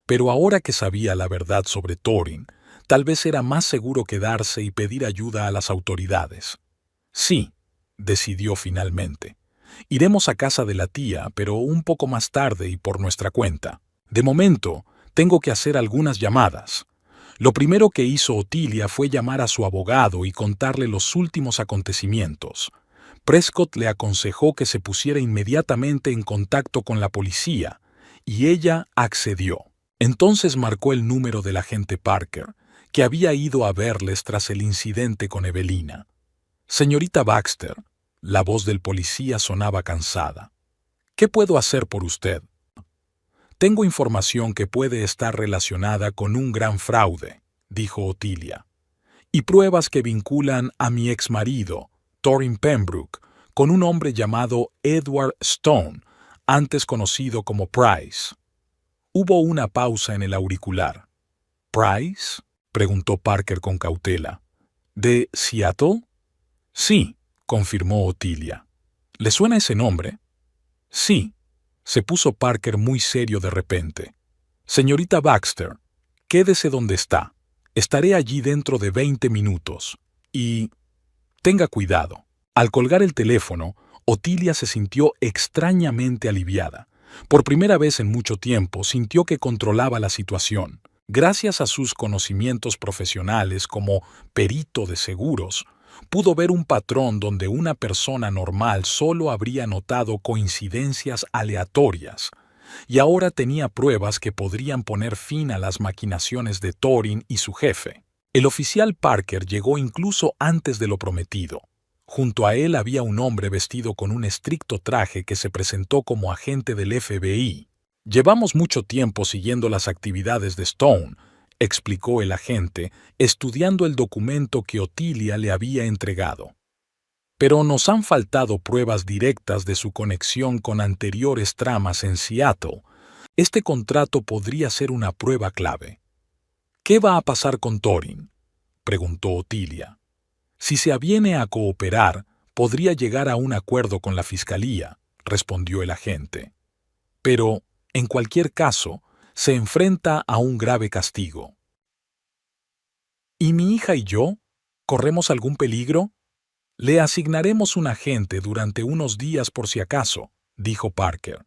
Pero ahora que sabía la verdad sobre Thorin, tal vez era más seguro quedarse y pedir ayuda a las autoridades. «Sí», decidió finalmente. «Iremos a casa de la tía, pero un poco más tarde y por nuestra cuenta. De momento, tengo que hacer algunas llamadas». Lo primero que hizo Otilia fue llamar a su abogado y contarle los últimos acontecimientos. Prescott le aconsejó que se pusiera inmediatamente en contacto con la policía, y ella accedió. Entonces marcó el número del agente Parker, que había ido a verles tras el incidente con Evelina. «Señorita Baxter», la voz del policía sonaba cansada. «¿Qué puedo hacer por usted?» «Tengo información que puede estar relacionada con un gran fraude», dijo Otilia. «Y pruebas que vinculan a mi exmarido, Thorin Pembroke, con un hombre llamado Edward Stone, antes conocido como Price». Hubo una pausa en el auricular. «¿Price?», preguntó Parker con cautela. ¿De Seattle? Sí, confirmó Otilia. ¿Le suena ese nombre? Sí, se puso Parker muy serio de repente. Señorita Baxter, quédese donde está. Estaré allí dentro de 20 minutos. Y tenga cuidado. Al colgar el teléfono, Otilia se sintió extrañamente aliviada. Por primera vez en mucho tiempo sintió que controlaba la situación. Gracias a sus conocimientos profesionales como perito de seguros, pudo ver un patrón donde una persona normal solo habría notado coincidencias aleatorias, y ahora tenía pruebas que podrían poner fin a las maquinaciones de Thorin y su jefe. El oficial Parker llegó incluso antes de lo prometido. Junto a él había un hombre vestido con un estricto traje que se presentó como agente del FBI. «Llevamos mucho tiempo siguiendo las actividades de Stone», explicó el agente, estudiando el documento que Otilia le había entregado. «Pero nos han faltado pruebas directas de su conexión con anteriores tramas en Seattle. Este contrato podría ser una prueba clave». «¿Qué va a pasar con Thorin?», preguntó Otilia. «Si se aviene a cooperar, podría llegar a un acuerdo con la fiscalía», respondió el agente. «Pero, en cualquier caso, se enfrenta a un grave castigo». «¿Y mi hija y yo? ¿Corremos algún peligro?» «Le asignaremos un agente durante unos días por si acaso», dijo Parker.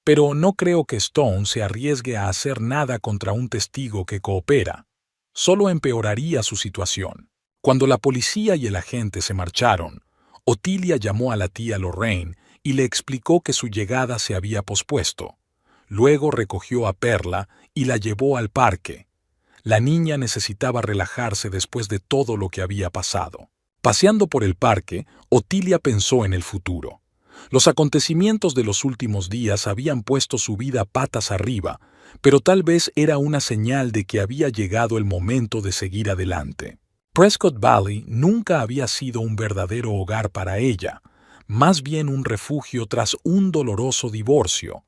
«Pero no creo que Stone se arriesgue a hacer nada contra un testigo que coopera. Solo empeoraría su situación». Cuando la policía y el agente se marcharon, Otilia llamó a la tía Lorraine y le explicó que su llegada se había pospuesto. Luego recogió a Perla y la llevó al parque. La niña necesitaba relajarse después de todo lo que había pasado. Paseando por el parque, Otilia pensó en el futuro. Los acontecimientos de los últimos días habían puesto su vida patas arriba, pero tal vez era una señal de que había llegado el momento de seguir adelante. Prescott Valley nunca había sido un verdadero hogar para ella, más bien un refugio tras un doloroso divorcio.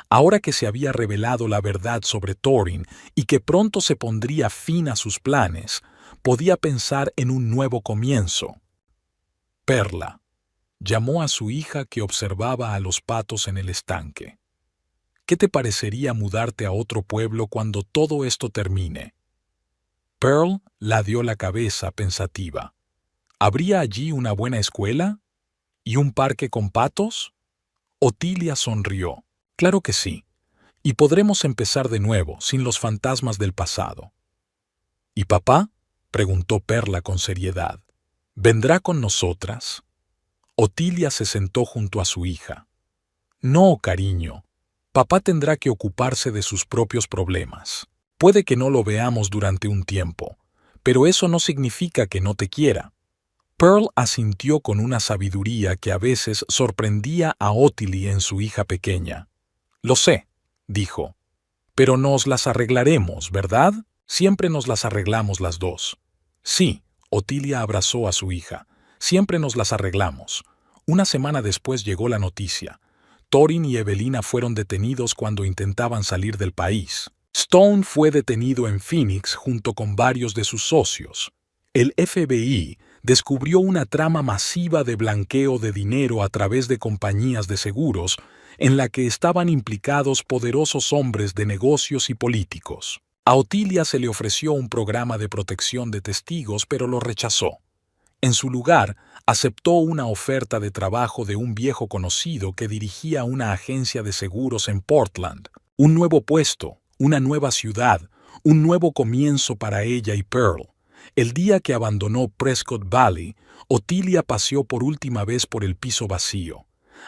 Ahora que se había revelado la verdad sobre Thorin y que pronto se pondría fin a sus planes, podía pensar en un nuevo comienzo. «Perla», llamó a su hija que observaba a los patos en el estanque. «¿Qué te parecería mudarte a otro pueblo cuando todo esto termine?» Pearl ladeó la cabeza pensativa. ¿Habría allí una buena escuela? ¿Y un parque con patos? Otilia sonrió. Claro que sí. Y podremos empezar de nuevo, sin los fantasmas del pasado. ¿Y papá?, preguntó Perla con seriedad. ¿Vendrá con nosotras? Otilia se sentó junto a su hija. No, cariño. Papá tendrá que ocuparse de sus propios problemas. Puede que no lo veamos durante un tiempo, pero eso no significa que no te quiera. Pearl asintió con una sabiduría que a veces sorprendía a Otilia en su hija pequeña. Lo sé, dijo. Pero nos las arreglaremos, ¿verdad? Siempre nos las arreglamos las dos. Sí, Otilia abrazó a su hija. Siempre nos las arreglamos. Una semana después llegó la noticia. Thorin y Evelina fueron detenidos cuando intentaban salir del país. Stone fue detenido en Phoenix junto con varios de sus socios. El FBI descubrió una trama masiva de blanqueo de dinero a través de compañías de seguros en la que estaban implicados poderosos hombres de negocios y políticos. A Otilia se le ofreció un programa de protección de testigos, pero lo rechazó. En su lugar, aceptó una oferta de trabajo de un viejo conocido que dirigía una agencia de seguros en Portland. Un nuevo puesto, una nueva ciudad, un nuevo comienzo para ella y Pearl. El día que abandonó Prescott Valley, Otilia paseó por última vez por el piso vacío.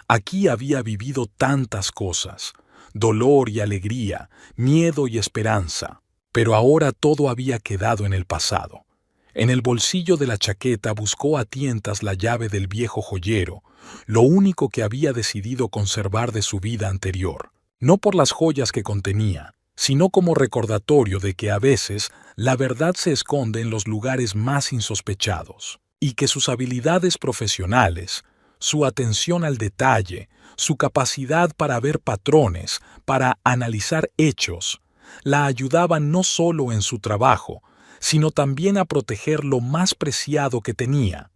Aquí había vivido tantas cosas, dolor y alegría, miedo y esperanza, pero ahora todo había quedado en el pasado. En el bolsillo de la chaqueta buscó a tientas la llave del viejo joyero, lo único que había decidido conservar de su vida anterior, no por las joyas que contenía, sino como recordatorio de que a veces la verdad se esconde en los lugares más insospechados, y que sus habilidades profesionales, su atención al detalle, su capacidad para ver patrones, para analizar hechos, la ayudaban no solo en su trabajo, sino también a proteger lo más preciado que tenía,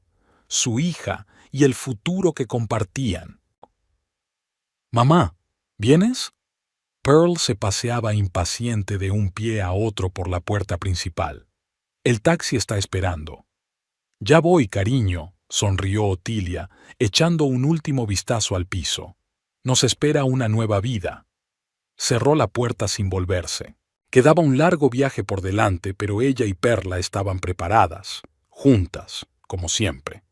su hija y el futuro que compartían. «Mamá, ¿vienes?» Pearl se paseaba impaciente de un pie a otro por la puerta principal. «El taxi está esperando». «Ya voy, cariño», sonrió Otilia, echando un último vistazo al piso. «Nos espera una nueva vida». Cerró la puerta sin volverse. Quedaba un largo viaje por delante, pero ella y Perla estaban preparadas, juntas, como siempre.